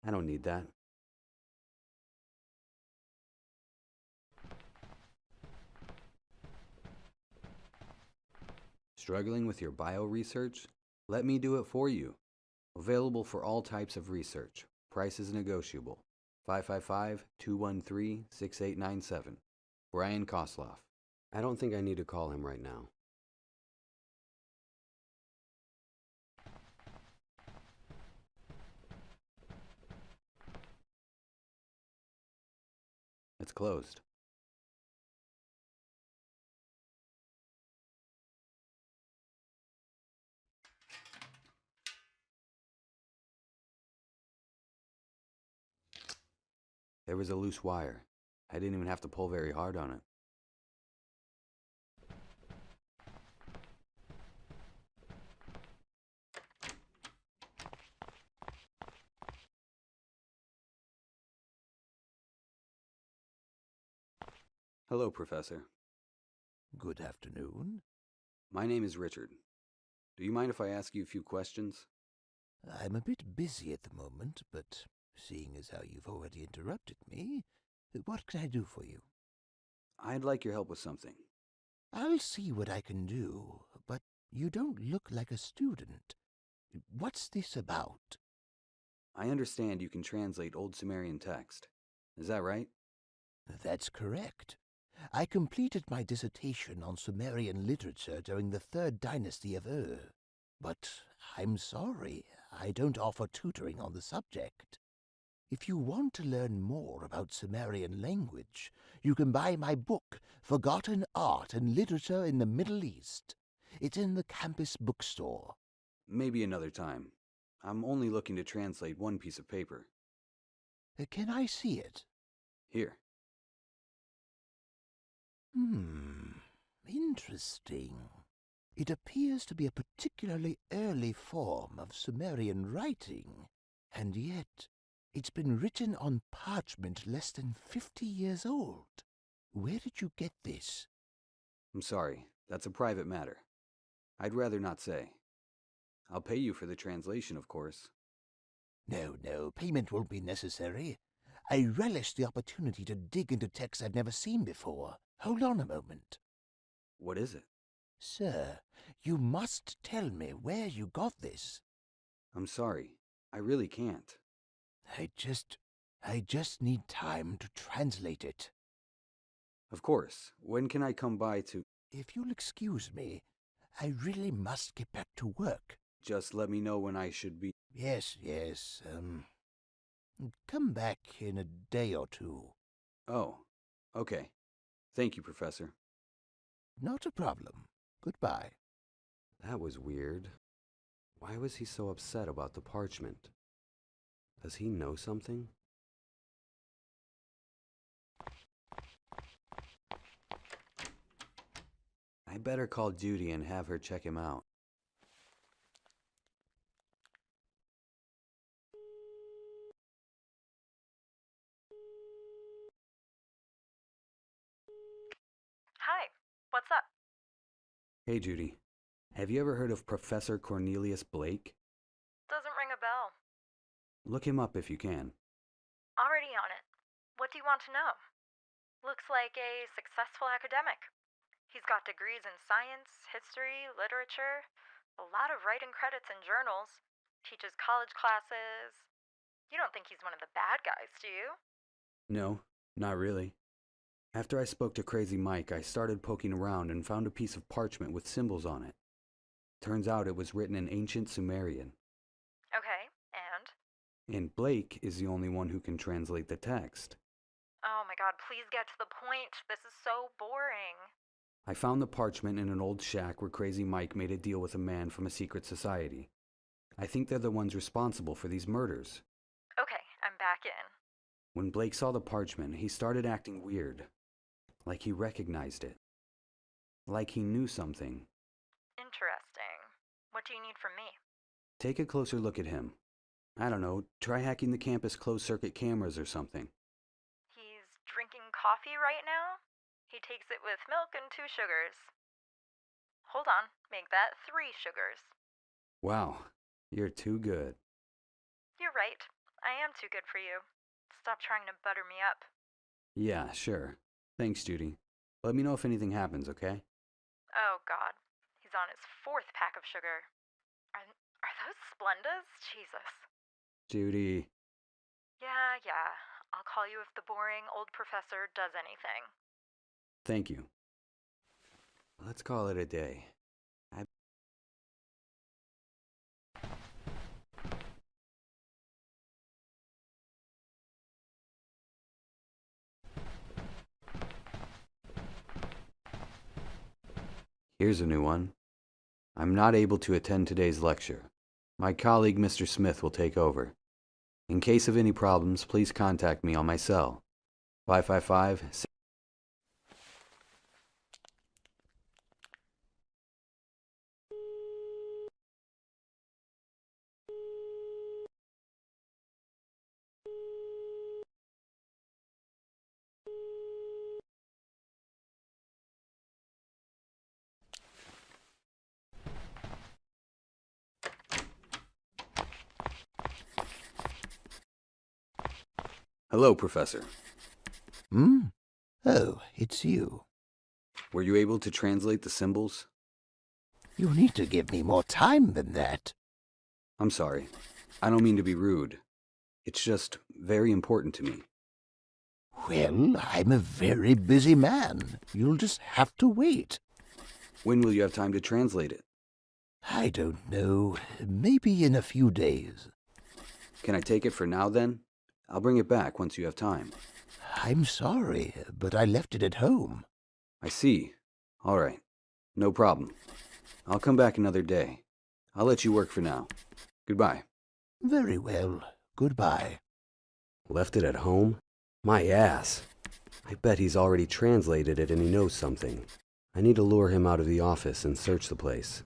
I don't need that. Struggling with your bio research? Let me do it for you. Available for all types of research. Price is negotiable. 555-213-6897. Brian Kosloff. I don't think I need to call him right now. It's closed. There was a loose wire. I didn't even have to pull very hard on it. Hello, Professor. Good afternoon. My name is Richard. Do you mind if I ask you a few questions? I'm a bit busy at the moment, but seeing as how you've already interrupted me, what can I do for you? I'd like your help with something. I'll see what I can do, but you don't look like a student. What's this about? I understand you can translate Old Sumerian text. Is that right? That's correct. I completed my dissertation on Sumerian literature during the 3rd dynasty of Ur. But I'm sorry, I don't offer tutoring on the subject. If you want to learn more about Sumerian language, you can buy my book, Forgotten Art and Literature in the Middle East. It's in the campus bookstore. Maybe another time. I'm only looking to translate one piece of paper. Can I see it? Here. Interesting. It appears to be a particularly early form of Sumerian writing, and yet it's been written on parchment less than 50 years old. Where did you get this? I'm sorry, that's a private matter. I'd rather not say. I'll pay you for the translation, of course. No, payment won't be necessary. I relish the opportunity to dig into texts I've never seen before. Hold on a moment. What is it? Sir, you must tell me where you got this. I'm sorry, I really can't. I just need time to translate it. Of course. When can I come by to... If you'll excuse me, I really must get back to work. Just let me know when I should be... Yes. Come back in a day or two. Oh, okay. Thank you, Professor. Not a problem. Goodbye. That was weird. Why was he so upset about the parchment? Does he know something? I better call Judy and have her check him out. Hi, what's up? Hey, Judy. Have you ever heard of Professor Cornelius Blake? Doesn't ring a bell. Look him up if you can. Already on it. What do you want to know? Looks like a successful academic. He's got degrees in science, history, literature, a lot of writing credits in journals, teaches college classes. You don't think he's one of the bad guys, do you? No, not really. After I spoke to Crazy Mike, I started poking around and found a piece of parchment with symbols on it. Turns out it was written in ancient Sumerian. Okay, and? And Blake is the only one who can translate the text. Oh my god, please get to the point. This is so boring. I found the parchment in an old shack where Crazy Mike made a deal with a man from a secret society. I think they're the ones responsible for these murders. Okay, I'm back in. When Blake saw the parchment, he started acting weird. Like he recognized it. Like he knew something. Interesting. What do you need from me? Take a closer look at him. I don't know, try hacking the campus closed-circuit cameras or something. He's drinking coffee right now? He takes it with milk and 2 sugars. Hold on, make that 3 sugars. Wow, you're too good. You're right. I am too good for you. Stop trying to butter me up. Yeah, sure. Thanks, Judy. Let me know if anything happens, okay? Oh god, he's on his 4th pack of sugar. Are those Splendas? Jesus. Judy. Yeah. I'll call you if the boring old professor does anything. Thank you. Let's call it a day. Here's a new one. I'm not able to attend today's lecture. My colleague, Mr. Smith, will take over. In case of any problems, please contact me on my cell. 555. Hello, Professor. Oh, it's you. Were you able to translate the symbols? You need to give me more time than that. I'm sorry. I don't mean to be rude. It's just very important to me. Well, I'm a very busy man. You'll just have to wait. When will you have time to translate it? I don't know. Maybe in a few days. Can I take it for now then? I'll bring it back once you have time. I'm sorry, but I left it at home. I see. All right. No problem. I'll come back another day. I'll let you work for now. Goodbye. Very well. Goodbye. Left it at home? My ass. I bet he's already translated it and he knows something. I need to lure him out of the office and search the place.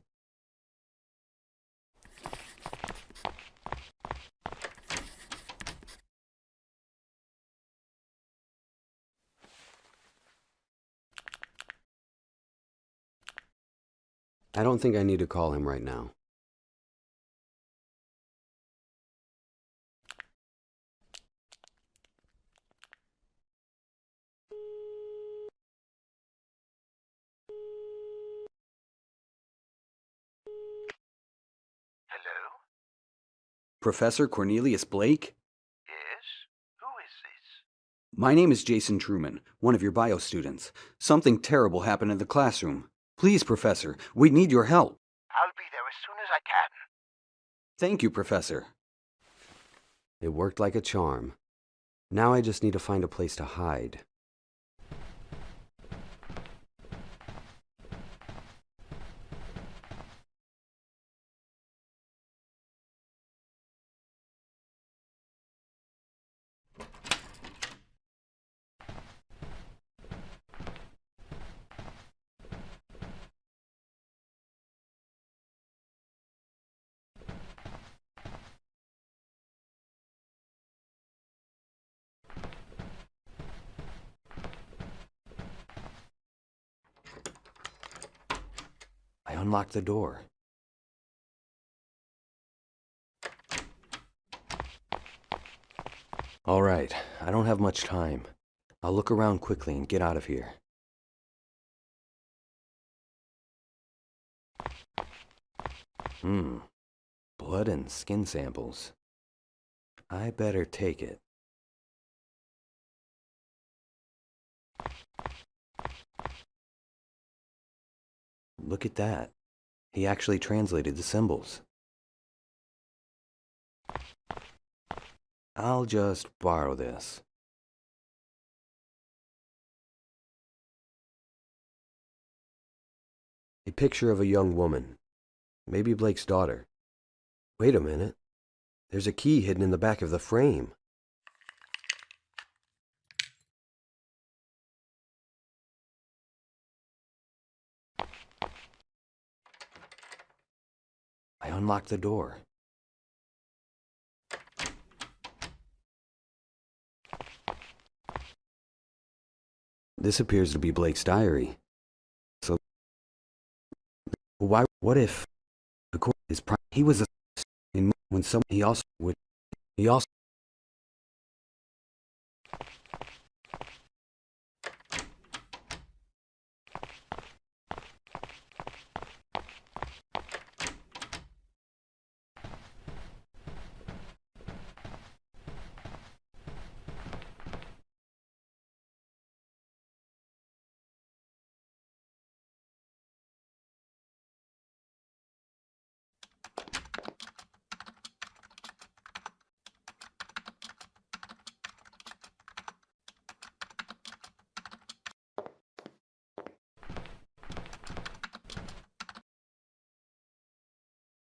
I don't think I need to call him right now. Hello? Professor Cornelius Blake? Yes? Who is this? My name is Jason Truman, one of your bio students. Something terrible happened in the classroom. Please, Professor, we need your help. I'll be there as soon as I can. Thank you, Professor. It worked like a charm. Now I just need to find a place to hide. I unlocked the door. All right, I don't have much time. I'll look around quickly and get out of here. Blood and skin samples. I better take it. Look at that. He actually translated the symbols. I'll just borrow this. A picture of a young woman. Maybe Blake's daughter. Wait a minute. There's a key hidden in the back of the frame. I unlocked the door. This appears to be Blake's diary. So, what if, he was when some, he also,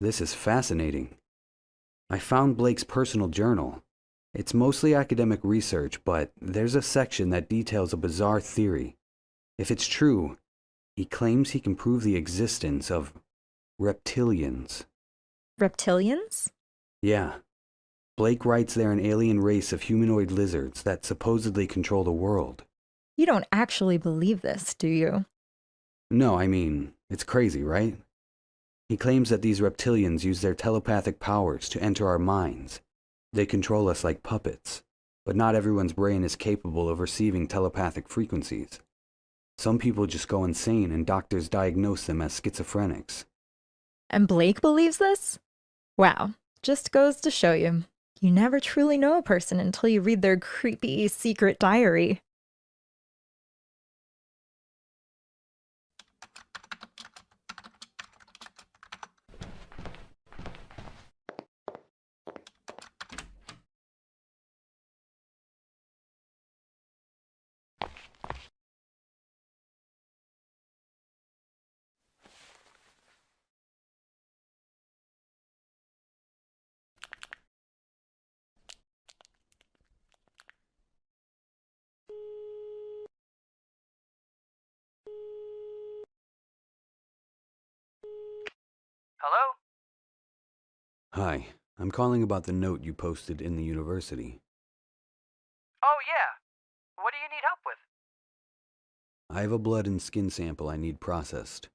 This is fascinating. I found Blake's personal journal. It's mostly academic research, but there's a section that details a bizarre theory. If it's true, he claims he can prove the existence of reptilians. Reptilians? Yeah. Blake writes they're an alien race of humanoid lizards that supposedly control the world. You don't actually believe this, do you? No, I mean, it's crazy, right? He claims that these reptilians use their telepathic powers to enter our minds. They control us like puppets, but not everyone's brain is capable of receiving telepathic frequencies. Some people just go insane and doctors diagnose them as schizophrenics. And Blake believes this? Wow, just goes to show you. You never truly know a person until you read their creepy secret diary. Hello? Hi, I'm calling about the note you posted in the university. Oh, yeah. What do you need help with? I have a blood and skin sample I need processed.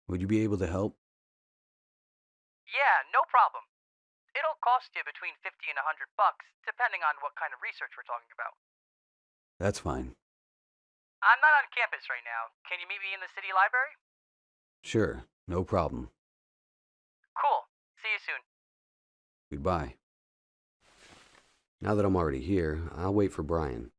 Would you be able to help? Yeah, no problem. It'll cost you between 50 and $100, depending on what kind of research we're talking about. That's fine. I'm not on campus right now. Can you meet me in the city library? Sure, no problem. Cool. See you soon. Goodbye. Now that I'm already here, I'll wait for Brian.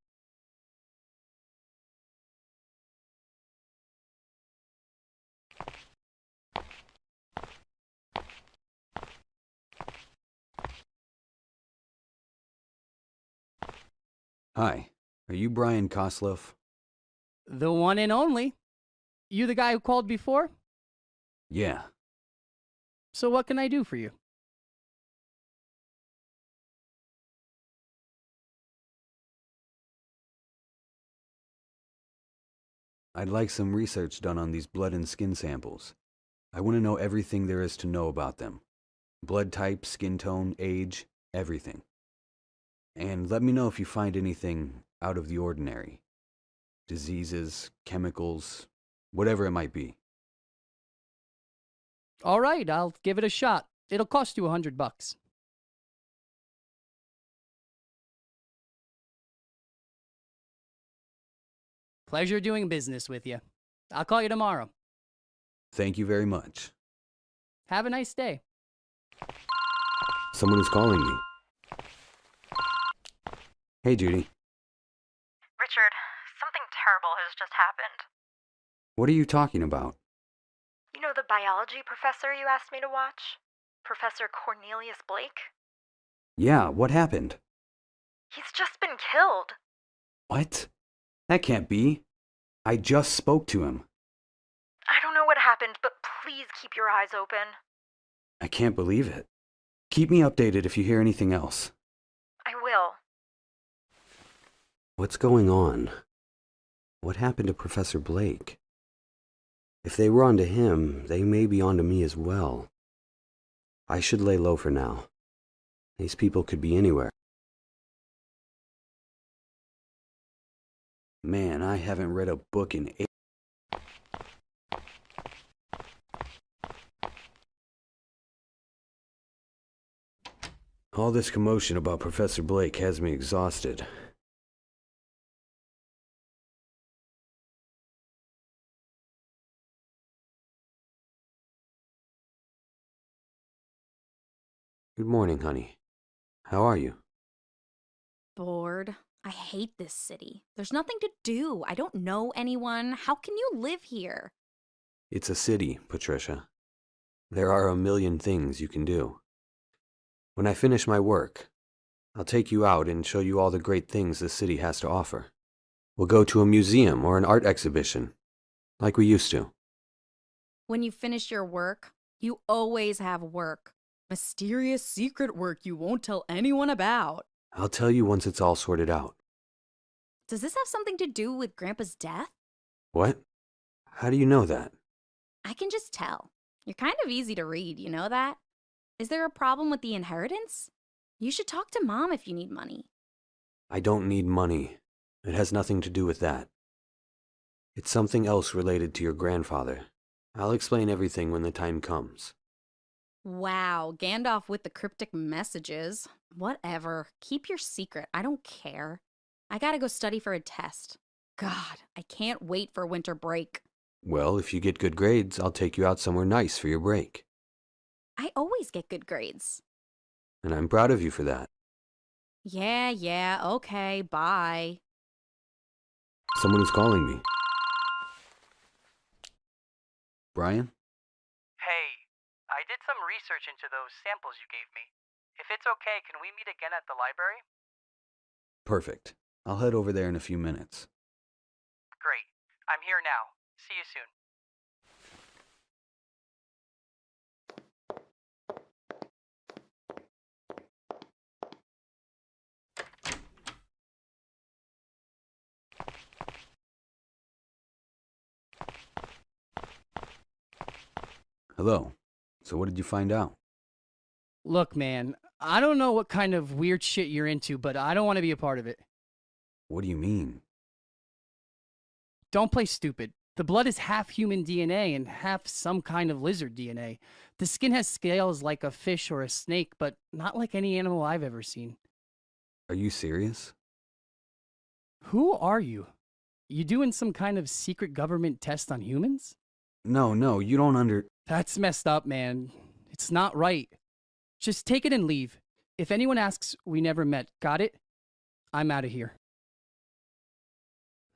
Hi, are you Brian Kosloff? The one and only. You the guy who called before? Yeah. So what can I do for you? I'd like some research done on these blood and skin samples. I want to know everything there is to know about them. Blood type, skin tone, age, everything. And let me know if you find anything out of the ordinary. Diseases, chemicals, whatever it might be. All right, I'll give it a shot. It'll cost you $100. Pleasure doing business with you. I'll call you tomorrow. Thank you very much. Have a nice day. Someone is calling me. Hey, Judy. Richard, something terrible has just happened. What are you talking about? You know the biology professor you asked me to watch? Professor Cornelius Blake? Yeah, what happened? He's just been killed. What? That can't be. I just spoke to him. I don't know what happened, but please keep your eyes open. I can't believe it. Keep me updated if you hear anything else. I will. What's going on? What happened to Professor Blake? If they were onto him, they may be onto me as well. I should lay low for now. These people could be anywhere. Man, I haven't read a book in 8. All this commotion about Professor Blake has me exhausted. Good morning, honey. How are you? Bored. I hate this city. There's nothing to do. I don't know anyone. How can you live here? It's a city, Patricia. There are a million things you can do. When I finish my work, I'll take you out and show you all the great things the city has to offer. We'll go to a museum or an art exhibition, like we used to. When you finish your work, you always have work. Mysterious secret work you won't tell anyone about. I'll tell you once it's all sorted out. Does this have something to do with Grandpa's death? What? How do you know that? I can just tell. You're kind of easy to read, you know that? Is there a problem with the inheritance? You should talk to Mom if you need money. I don't need money. It has nothing to do with that. It's something else related to your grandfather. I'll explain everything when the time comes. Wow, Gandalf with the cryptic messages. Whatever. Keep your secret. I don't care. I gotta go study for a test. God, I can't wait for winter break. Well, if you get good grades, I'll take you out somewhere nice for your break. I always get good grades. And I'm proud of you for that. Yeah, okay, bye. Someone is calling me. Brian? Hey, I did some research into those samples you gave me. If it's okay, can we meet again at the library? Perfect. I'll head over there in a few minutes. Great. I'm here now. See you soon. Hello. So what did you find out? Look, man, I don't know what kind of weird shit you're into, but I don't want to be a part of it. What do you mean? Don't play stupid. The blood is half human DNA and half some kind of lizard DNA. The skin has scales like a fish or a snake, but not like any animal I've ever seen. Are you serious? Who are you? You doing some kind of secret government test on humans? No, you don't That's messed up, man. It's not right. Just take it and leave. If anyone asks, we never met. Got it? I'm out of here.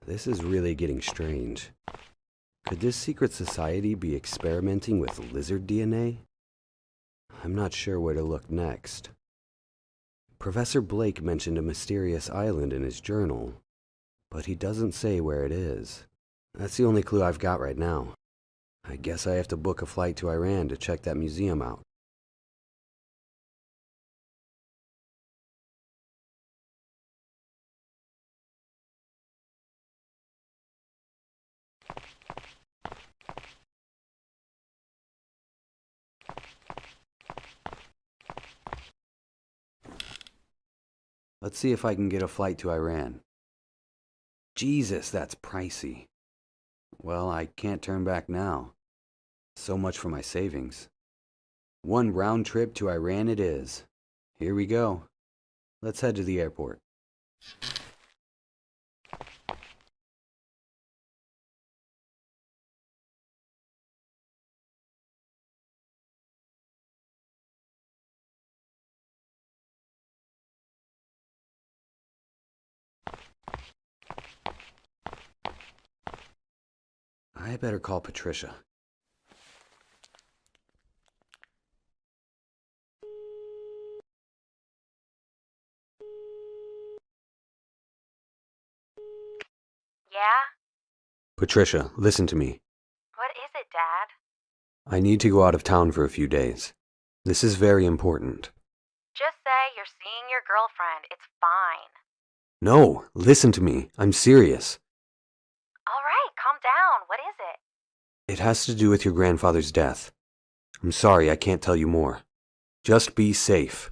This is really getting strange. Could this secret society be experimenting with lizard DNA? I'm not sure where to look next. Professor Blake mentioned a mysterious island in his journal, but he doesn't say where it is. That's the only clue I've got right now. I guess I have to book a flight to Iran to check that museum out. Let's see if I can get a flight to Iran. Jesus, that's pricey. Well, I can't turn back now. So much for my savings. One round trip to Iran it is. Here we go. Let's head to the airport. I better call Patricia. Yeah? Patricia, listen to me. What is it, Dad? I need to go out of town for a few days. This is very important. Just say you're seeing your girlfriend. It's fine. No, listen to me. I'm serious. All right, calm down. What is it? It has to do with your grandfather's death. I'm sorry, I can't tell you more. Just be safe.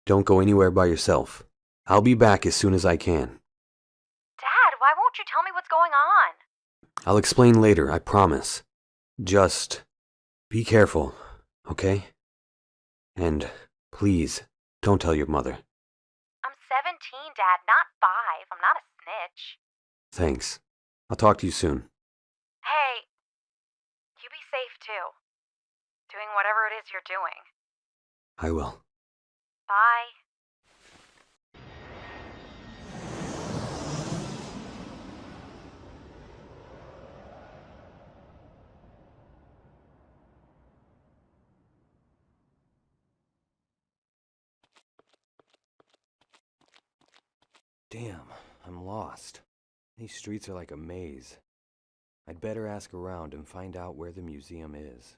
Don't go anywhere by yourself. I'll be back as soon as I can. Dad, why won't you tell me what's going on? I'll explain later, I promise. Just be careful, okay? And please, don't tell your mother. I'm 17, Dad, not 5. I'm not a snitch. Thanks. I'll talk to you soon. Hey, you be safe too. Doing whatever it is you're doing. I will. Bye. Damn, I'm lost. These streets are like a maze. I'd better ask around and find out where the museum is.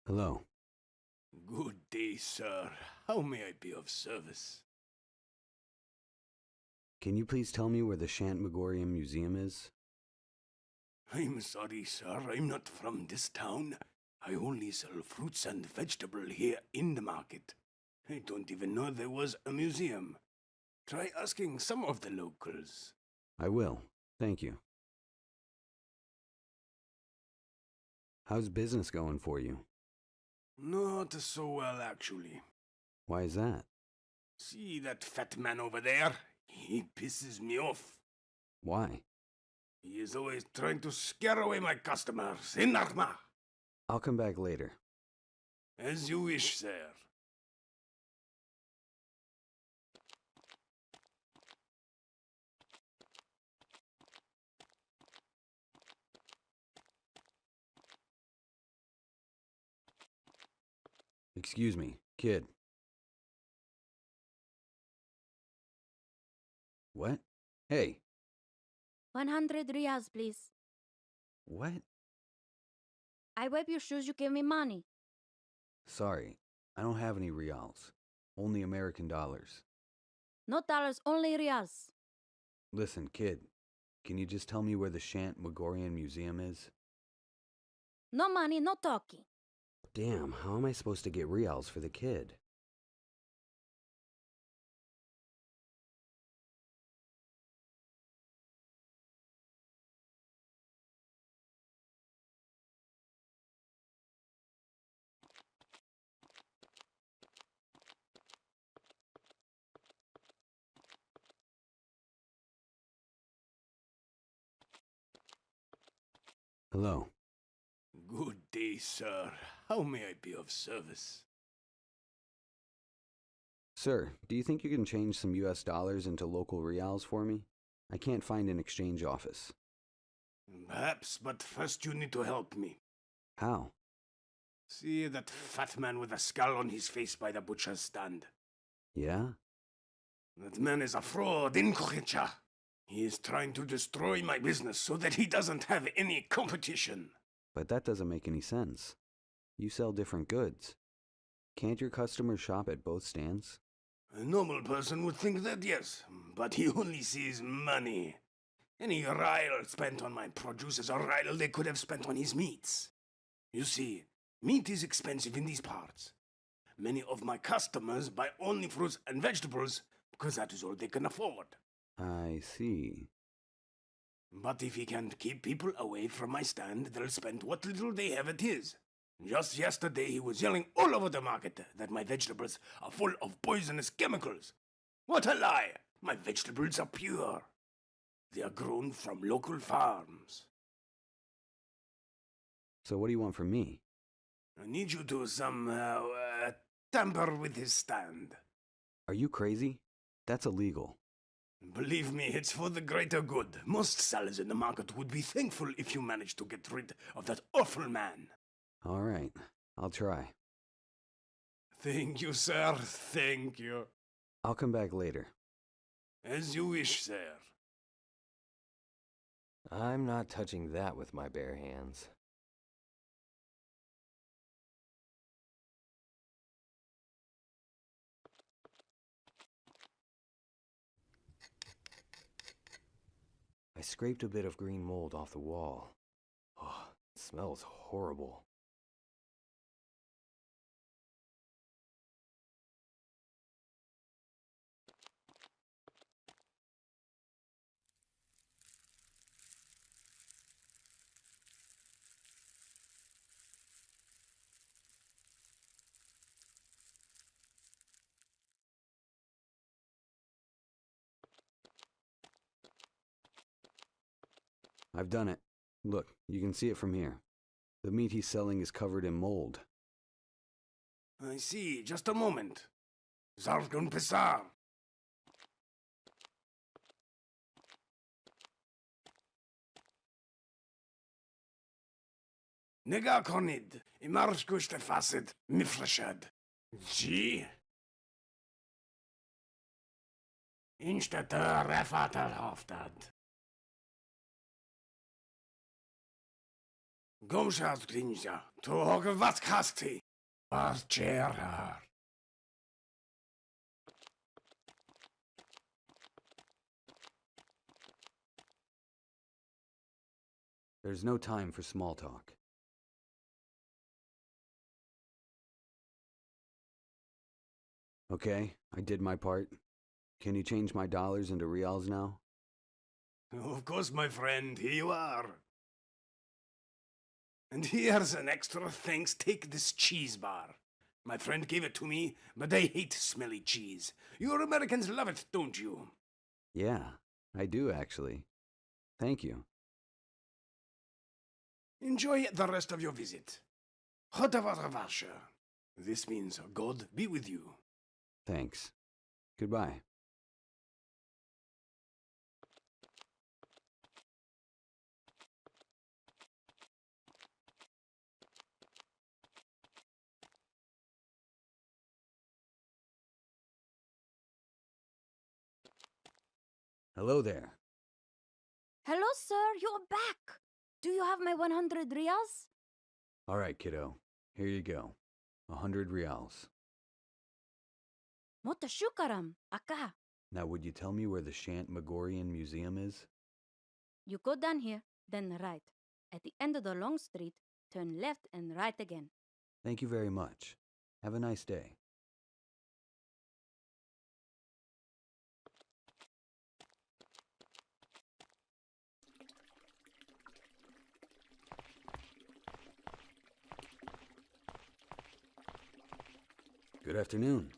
Hello. Good day, sir. How may I be of service? Can you please tell me where the Shantmagorium Museum is? I'm sorry, sir. I'm not from this town. I only sell fruits and vegetables here in the market. I don't even know there was a museum. Try asking some of the locals. I will. Thank you. How's business going for you? Not so well, actually. Why is that? See that fat man over there? He pisses me off. Why? He is always trying to scare away my customers. Inarma! I'll come back later. As you wish, sir. Excuse me, kid. What? Hey. 100 reals, please. What? I wipe your shoes, you give me money. Sorry, I don't have any reals. Only American dollars. No dollars, only reals. Listen, kid. Can you just tell me where the Shant Megorian Museum is? No money, no talking. Damn, how am I supposed to get reals for the kid? Hello. Good day, sir. How may I be of service? Sir, do you think you can change some US dollars into local reals for me? I can't find an exchange office. Perhaps, but first you need to help me. How? See that fat man with a skull on his face by the butcher's stand? Yeah? That man is a fraud, incohecha. He is trying to destroy my business so that he doesn't have any competition. But that doesn't make any sense. You sell different goods. Can't your customers shop at both stands? A normal person would think that, yes, but he only sees money. Any rile spent on my produce is a rile they could have spent on his meats. You see, meat is expensive in these parts. Many of my customers buy only fruits and vegetables because that is all they can afford. I see. But if he can keep people away from my stand, they'll spend what little they have at his. Just yesterday he was yelling all over the market that my vegetables are full of poisonous chemicals. What a lie! My vegetables are pure. They are grown from local farms. So what do you want from me? I need you to somehow tamper with his stand. Are you crazy? That's illegal. Believe me, it's for the greater good. Most sellers in the market would be thankful if you managed to get rid of that awful man. All right, I'll try. Thank you, sir. Thank you. I'll come back later. As you wish, sir. I'm not touching that with my bare hands. I scraped a bit of green mold off the wall. Oh, it smells horrible. I've done it. Look, you can see it from here. The meat he's selling is covered in mold. I see. Just a moment. Zargun Pesar. Nega konid. Imarshkush te facet. Mifrashad. Gee. Instata refatal haftad. Gomshad grinja. To hog wat kasti. Archerar. There's no time for small talk. Okay, I did my part. Can you change my dollars into reals now? Of course, my friend. Here you are. And here's an extra thanks. Take this cheese bar. My friend gave it to me, but I hate smelly cheese. You Americans love it, don't you? Yeah, I do actually. Thank you. Enjoy the rest of your visit. Hotavasha. This means God be with you. Thanks. Goodbye. Hello there. Hello, sir. You're back. Do you have my 100 reals? All right, kiddo. Here you go. 100 reals. Motashukaram. Aka. Now, would you tell me where the Shant Magorian Museum is? You go down here, then right. At the end of the long street, turn left and right again. Thank you very much. Have a nice day. Good afternoon.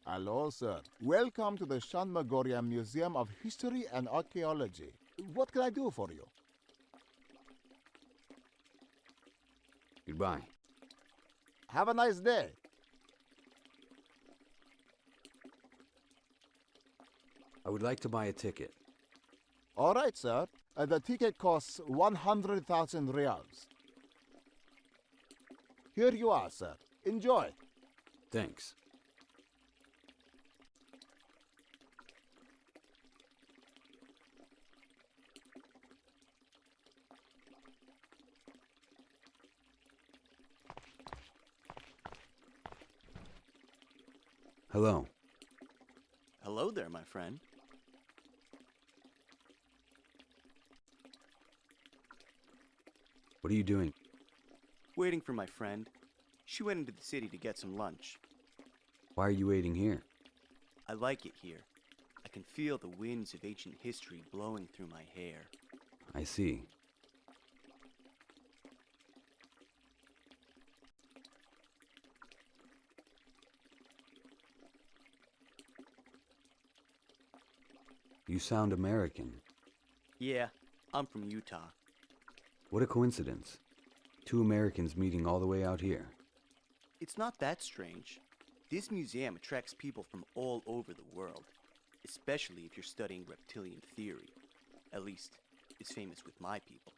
Hello, sir. Welcome to the Shanmagoria Museum of History and Archaeology. What can I do for you? Goodbye. Have a nice day. I would like to buy a ticket. All right, sir. The ticket costs 100,000 reals. Here you are, sir. Enjoy. Thanks. Hello. Hello there, my friend. What are you doing? Waiting for my friend. She went into the city to get some lunch. Why are you waiting here? I like it here. I can feel the winds of ancient history blowing through my hair. I see. You sound American. Yeah, I'm from Utah. What a coincidence. Two Americans meeting all the way out here. It's not that strange. This museum attracts people from all over the world, especially if you're studying reptilian theory. At least, it's famous with my people.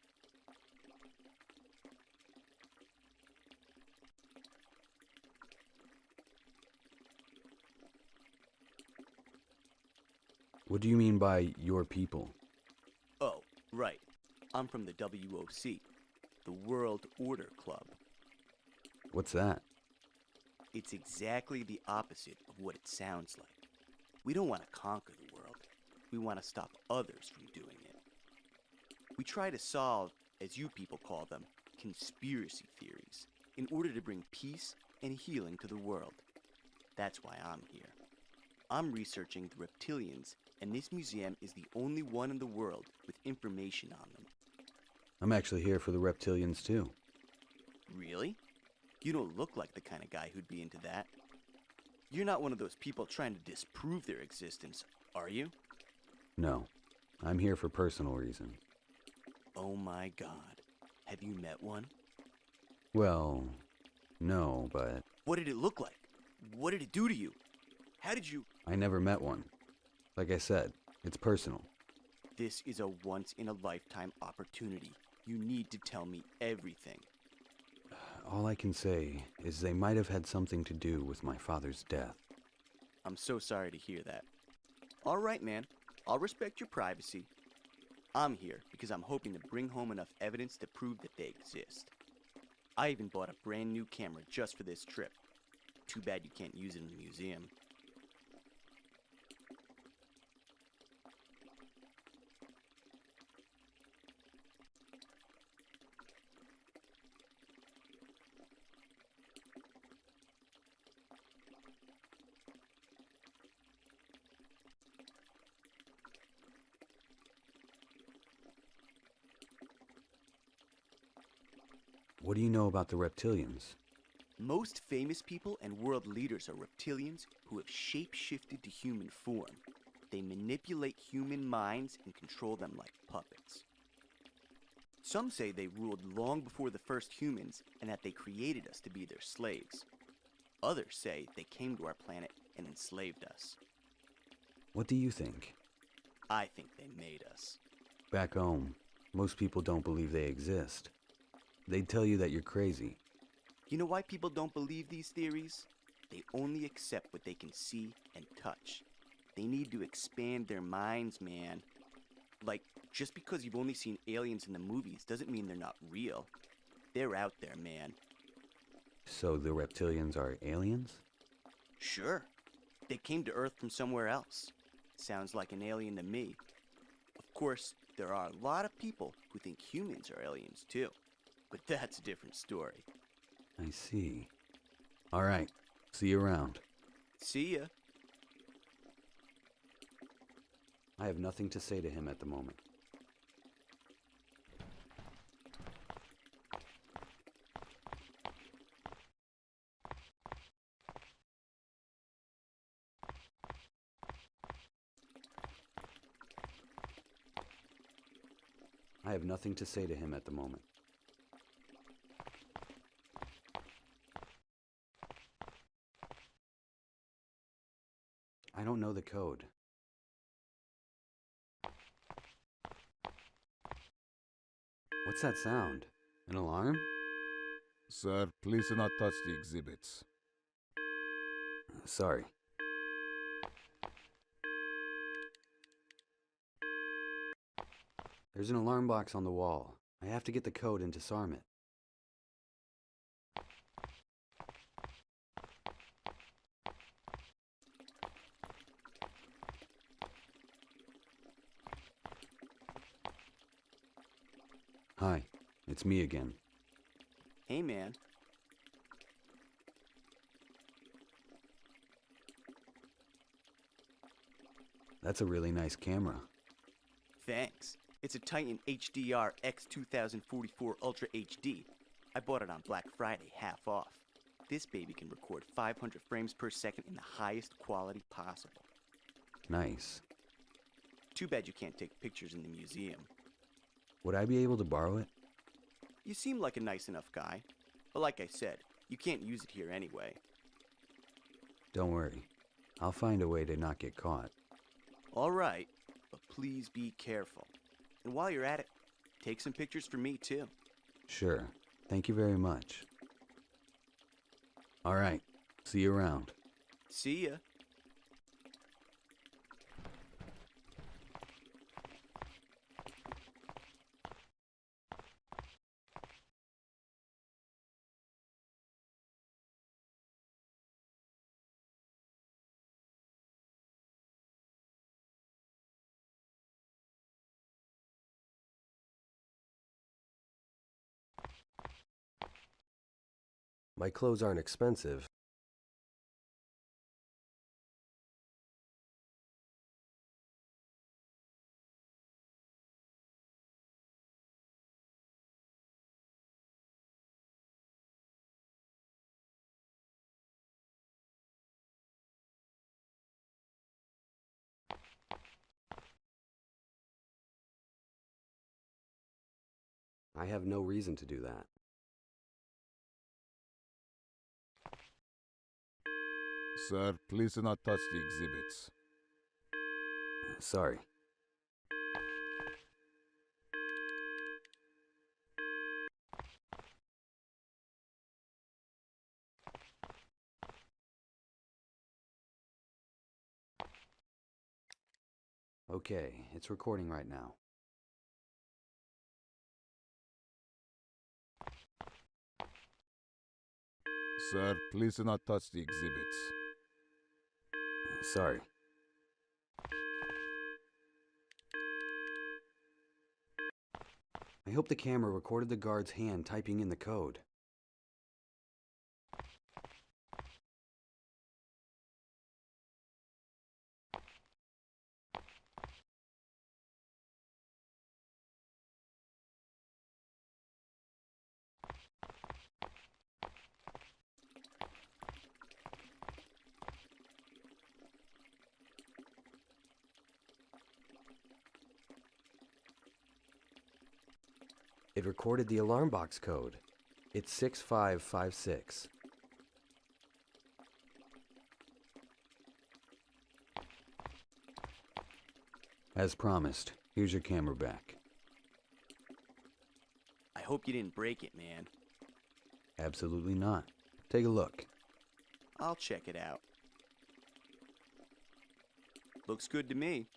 What do you mean by your people? Oh, right. I'm from the WOC, the World Order Club. What's that? It's exactly the opposite of what it sounds like. We don't want to conquer the world. We want to stop others from doing it. We try to solve, as you people call them, conspiracy theories in order to bring peace and healing to the world. That's why I'm here. I'm researching the reptilians, and this museum is the only one in the world with information on them. I'm actually here for the reptilians too. Really? You don't look like the kind of guy who'd be into that. You're not one of those people trying to disprove their existence, are you? No, I'm here for personal reasons. Oh my god. Have you met one? Well, no, but What did it look like? What did it do to you? How did you... I never met one. Like I said, it's personal. This is a once-in-a-lifetime opportunity. You need to tell me everything. All I can say is they might have had something to do with my father's death. I'm so sorry to hear that. All right, man. I'll respect your privacy. I'm here because I'm hoping to bring home enough evidence to prove that they exist. I even bought a brand new camera just for this trip. Too bad you can't use it in the museum. What do you know about the reptilians? Most famous people and world leaders are reptilians who have shape-shifted to human form. They manipulate human minds and control them like puppets. Some say they ruled long before the first humans and that they created us to be their slaves. Others say they came to our planet and enslaved us. What do you think? I think they made us. Back home, most people don't believe they exist. They'd tell you that you're crazy. You know why people don't believe these theories? They only accept what they can see and touch. They need to expand their minds, man. Like, just because you've only seen aliens in the movies doesn't mean they're not real. They're out there, man. So the reptilians are aliens? Sure. They came to Earth from somewhere else. Sounds like an alien to me. Of course, there are a lot of people who think humans are aliens too. But that's a different story. I see. All right. See you around. See ya. I have nothing to say to him at the moment. I have nothing to say to him at the moment. I don't know the code. What's that sound? An alarm? Sir, please do not touch the exhibits. Sorry. There's an alarm box on the wall. I have to get the code and disarm it. Hi, it's me again. Hey, man. That's a really nice camera. Thanks. It's a Titan HDR X2044 Ultra HD. I bought it on Black Friday, half off. This baby can record 500 frames per second in the highest quality possible. Nice. Too bad you can't take pictures in the museum. Would I be able to borrow it? You seem like a nice enough guy. But like I said, you can't use it here anyway. Don't worry. I'll find a way to not get caught. All right, but please be careful. And while you're at it, take some pictures for me too. Sure. Thank you very much. All right. See you around. See ya. My clothes aren't expensive. I have no reason to do that. Sir, please do not touch the exhibits. Sorry. Okay, it's recording right now. Sir, please do not touch the exhibits. Sorry. I hope the camera recorded the guard's hand typing in the code. It recorded the alarm box code. It's 6556. As promised, here's your camera back. I hope you didn't break it, man. Absolutely not. Take a look. I'll check it out. Looks good to me.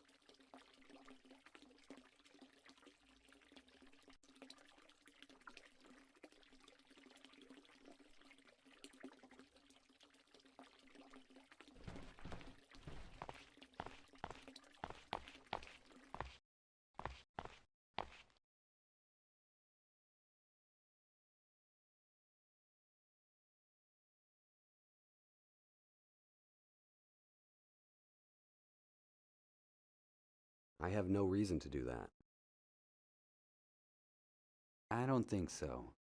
I have no reason to do that. I don't think so.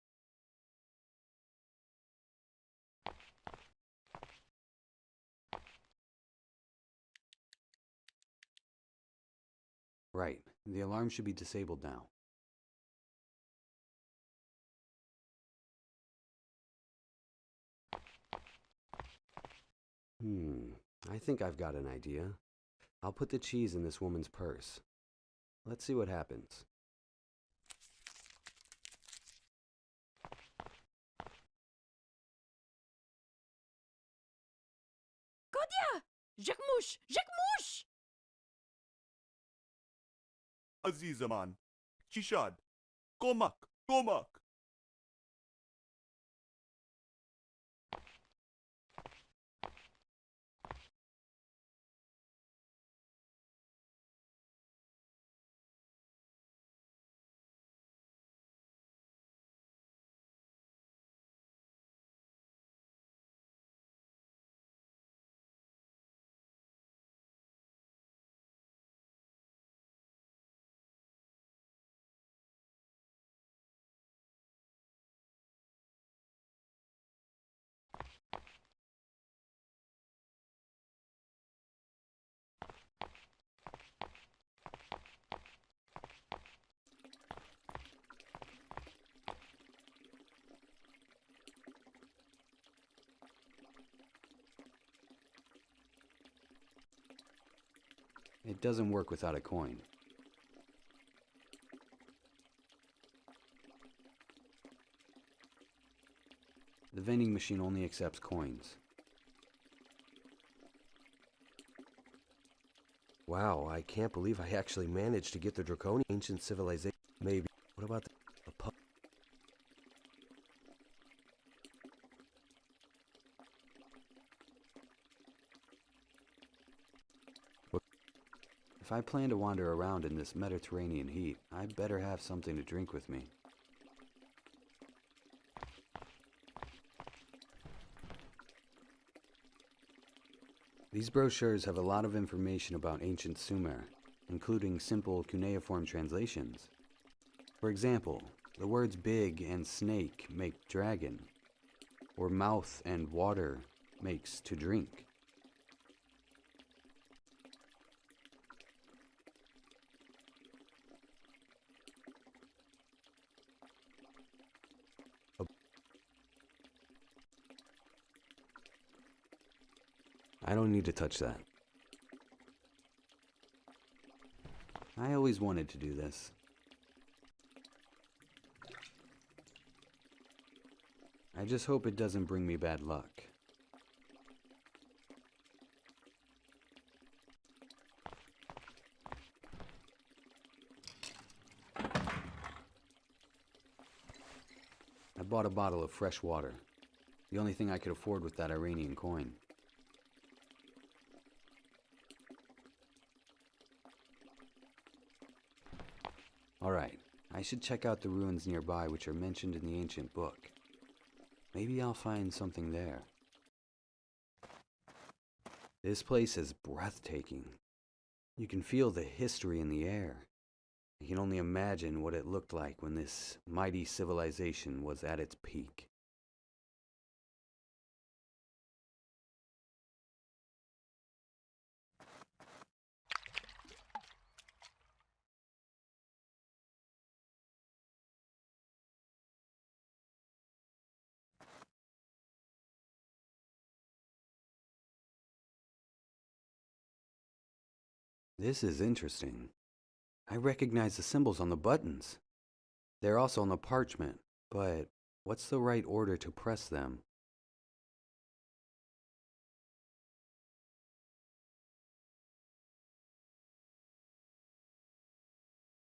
Right. The alarm should be disabled now. I think I've got an idea. I'll put the cheese in this woman's purse. Let's see what happens. Kodia! Jacquemouche! Jacquemouche! Azizaman, Chishad, Komak, Komak. It doesn't work without a coin. The vending machine only accepts coins. Wow, I can't believe I actually managed to get the draconian ancient civilization. Maybe. What about the pub? If I plan to wander around in this Mediterranean heat, I better have something to drink with me. These brochures have a lot of information about ancient Sumer, including simple cuneiform translations. For example, the words big and snake make dragon, or mouth and water makes to drink. I don't need to touch that. I always wanted to do this. I just hope it doesn't bring me bad luck. I bought a bottle of fresh water. The only thing I could afford with that Iranian coin. Alright, I should check out the ruins nearby which are mentioned in the ancient book. Maybe I'll find something there. This place is breathtaking. You can feel the history in the air. I can only imagine what it looked like when this mighty civilization was at its peak. This is interesting. I recognize the symbols on the buttons. They're also on the parchment, but what's the right order to press them?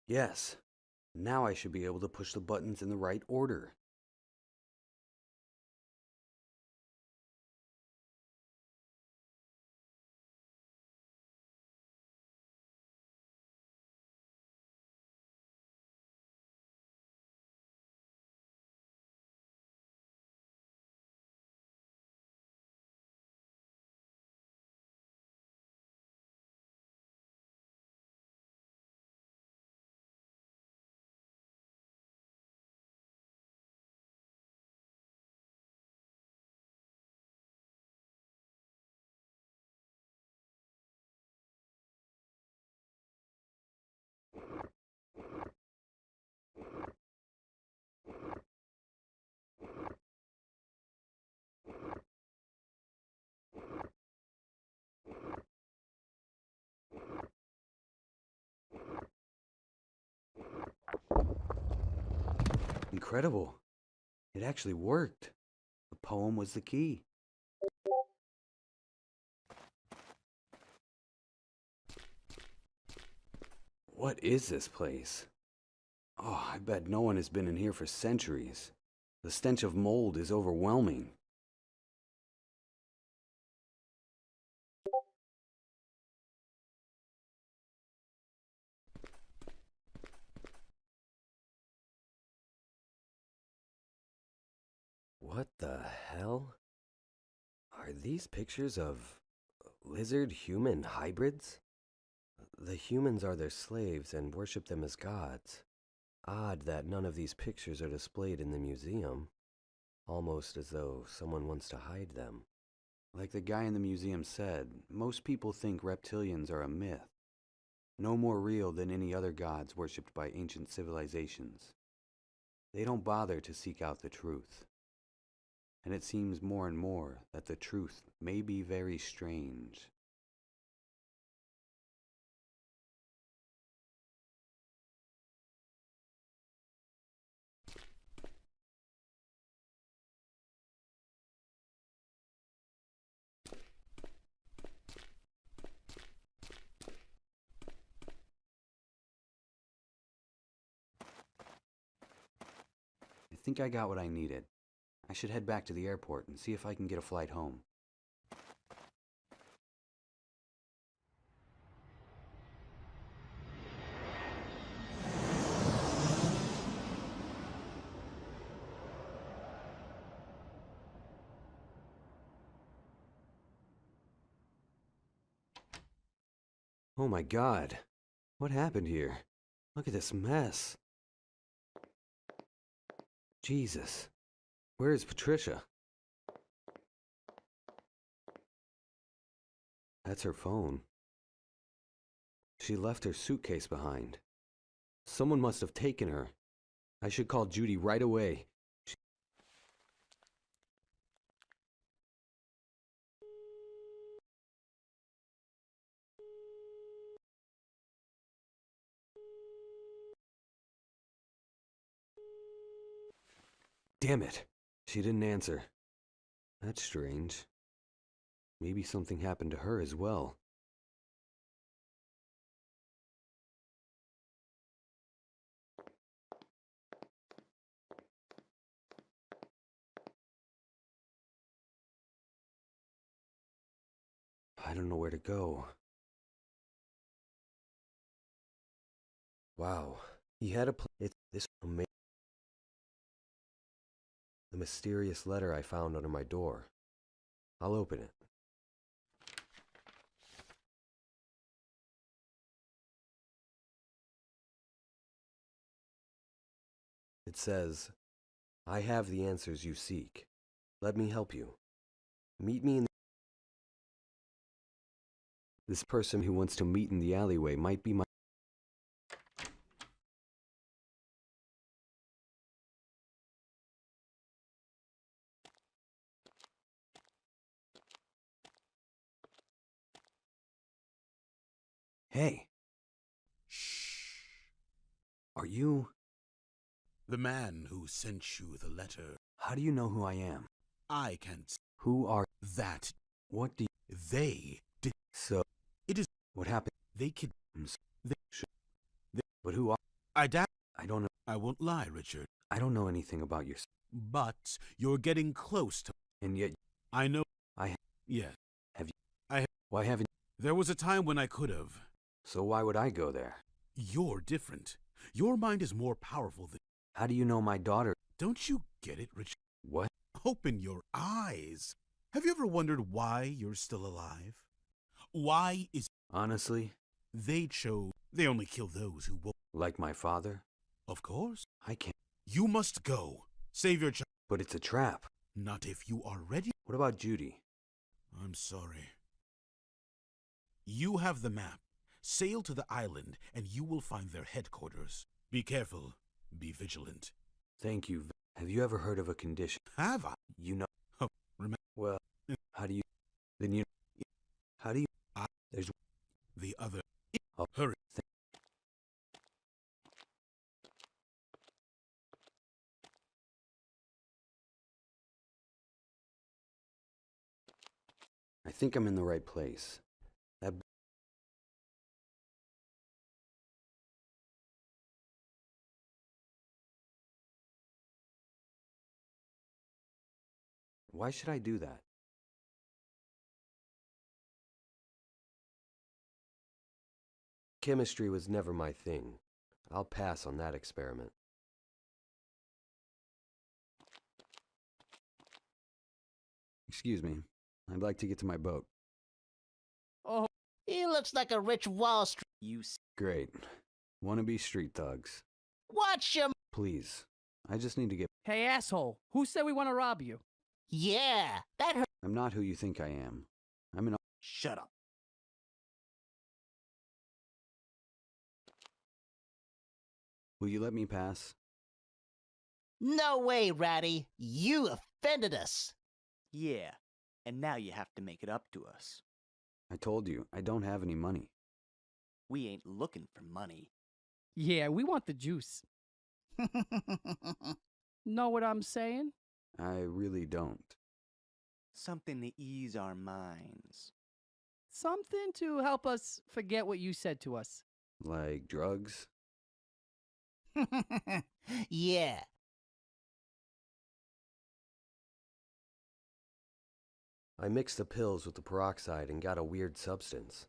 Yes. Now I should be able to push the buttons in the right order. Incredible. It actually worked. The poem was the key. What is this place? Oh, I bet no one has been in here for centuries. The stench of mold is overwhelming. What the hell? Are these pictures of lizard-human hybrids? The humans are their slaves and worship them as gods. Odd that none of these pictures are displayed in the museum. Almost as though someone wants to hide them. Like the guy in the museum said, most people think reptilians are a myth. No more real than any other gods worshipped by ancient civilizations. They don't bother to seek out the truth. And it seems more and more that the truth may be very strange. I think I got what I needed. I should head back to the airport and see if I can get a flight home. Oh my God. What happened here? Look at this mess. Jesus. Where is Patricia? That's her phone. She left her suitcase behind. Someone must have taken her. I should call Judy right away. Damn it. She didn't answer. That's strange. Maybe something happened to her as well. I don't know where to go. Wow. He had a it's this amazing. The mysterious letter I found under my door. I'll open it. It says, I have the answers you seek. Let me help you. Meet me in this person who wants to meet in the alleyway might be my Hey. Shh. Are you... The man who sent you the letter. How do you know who I am? I can't. Who are... That. What do you... They did. So... It is... What happened? They kid... They... But who are... I don't know. I won't lie, Richard. I don't know anything about your... But you're getting close to... And yet... I know... I... Yes. Have you... I... Why haven't... There was a time when I could have. So why would I go there? You're different. Your mind is more powerful than... How do you know my daughter... Don't you get it, Richard? What? Open your eyes. Have you ever wondered why you're still alive? Why is... Honestly? They only kill those who won't. Like my father? Of course. I can't. You must go. Save your child. But it's a trap. Not if you are ready. What about Judy? I'm sorry. You have the map. Sail to the island, and you will find their headquarters. Be careful. Be vigilant. Thank you. Have you ever heard of a condition? Have I? You know... Oh, remember... Well, how do you... Then you... How do you... There's... The other... Oh, hurry. I think I'm in the right place. That... Why should I do that? Chemistry was never my thing. I'll pass on that experiment. Excuse me. I'd like to get to my boat. Oh, he looks like a rich Wall Street. Great. Wannabe street thugs. Watch him. Please. I just need to get... Hey, asshole. Who said we want to rob you? Yeah, that hurt. I'm not who you think I am. I'm an... Shut up. Will you let me pass? No way, Ratty. You offended us. Yeah, and now you have to make it up to us. I told you, I don't have any money. We ain't looking for money. Yeah, we want the juice. Know what I'm saying? I really don't. Something to ease our minds. Something to help us forget what you said to us. Like drugs? Yeah. I mixed the pills with the peroxide and got a weird substance.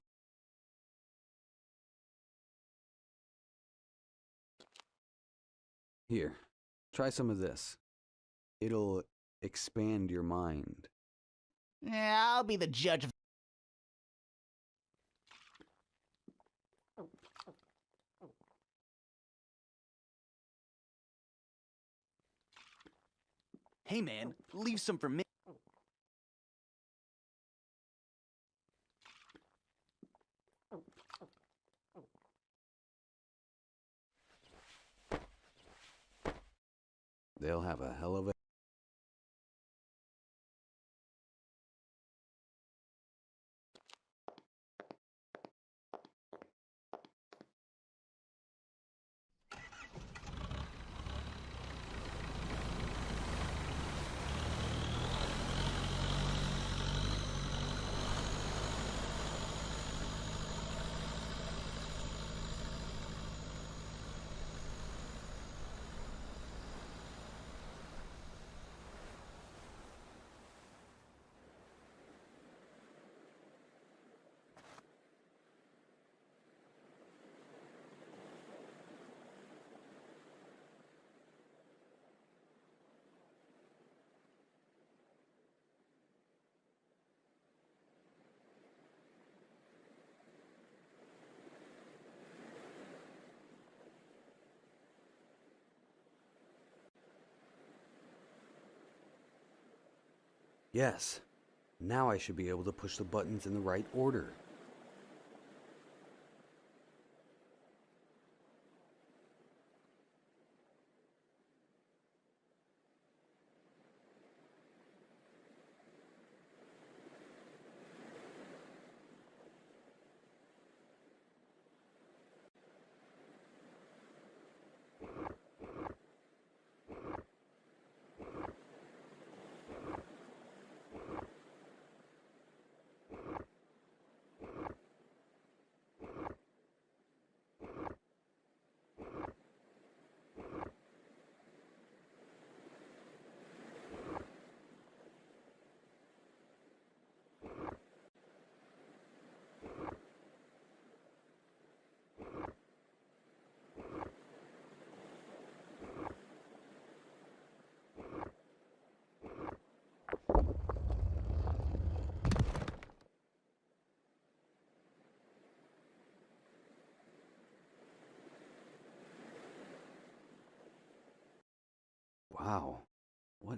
Here, try some of this. It'll expand your mind. Yeah, I'll be the judge of... Hey man, leave some for me. They'll have a hell of a... Yes. Now I should be able to push the buttons in the right order.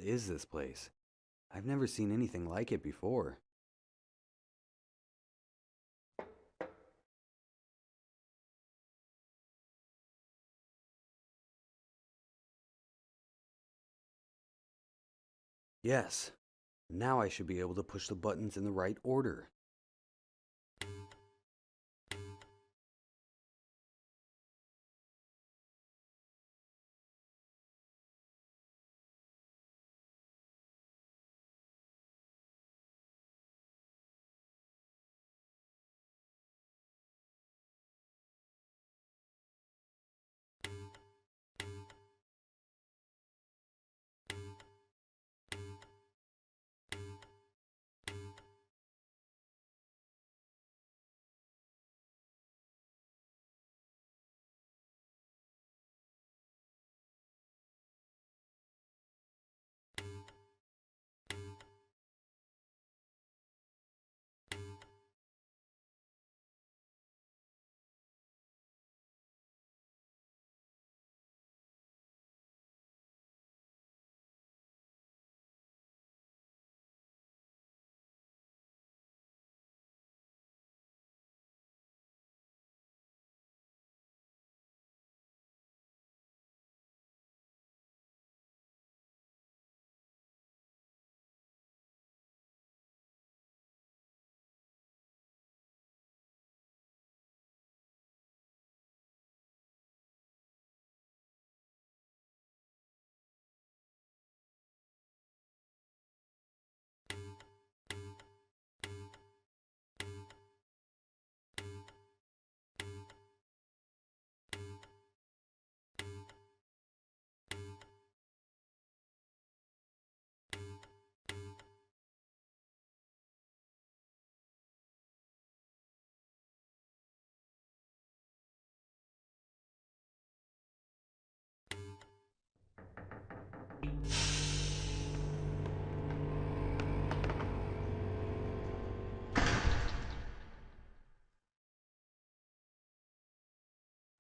What is this place? I've never seen anything like it before. Yes. Now I should be able to push the buttons in the right order.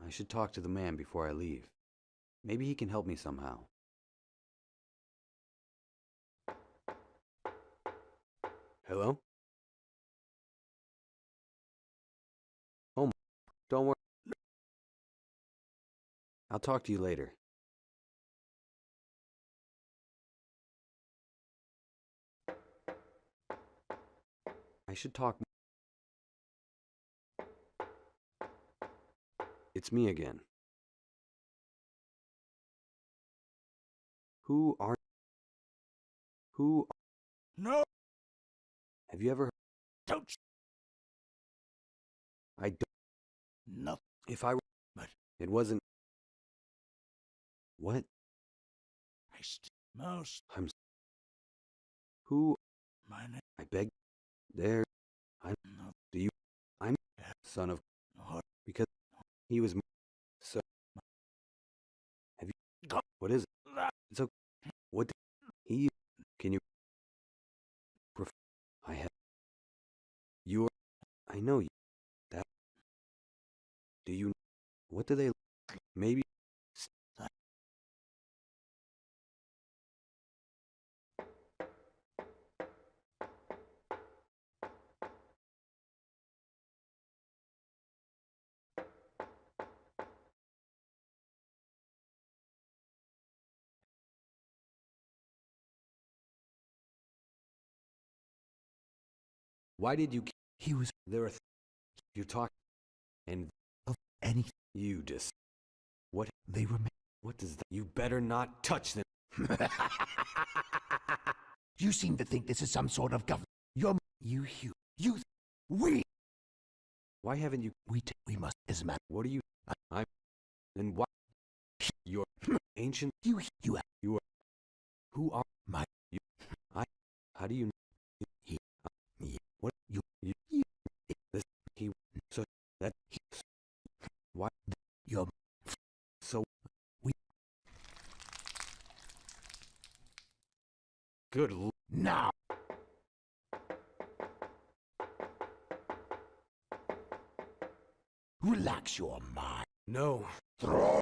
I should talk to the man before I leave. Maybe he can help me somehow. Hello? Oh, don't worry. I'll talk to you later. I should talk. It's me again. Who are... No! Have you ever heard... Don't... I don't... No. If I were... But... It wasn't... What? Most... I'm... Who... My name... I beg... There... I'm... No. Do you... I'm... Son of... Because... He was... So... Have you... What is it? It's okay. What did... He... Can you... I have... You're... I know you... That... Do you... What do they... Maybe... Why did you... He was... There are... You talk... And... Of any... You just... What... They were... What does that... You better not touch them. You seem to think this is some sort of government. You're... You... We... Why haven't you... We must... As a matter... What are you... I'm... Then why... You're... Ancient... You are... Who are... My... You... I... How do you... He... What... You... This... He... So... That... Why... You're... So... We... Good Now! Relax your mind. No. Throw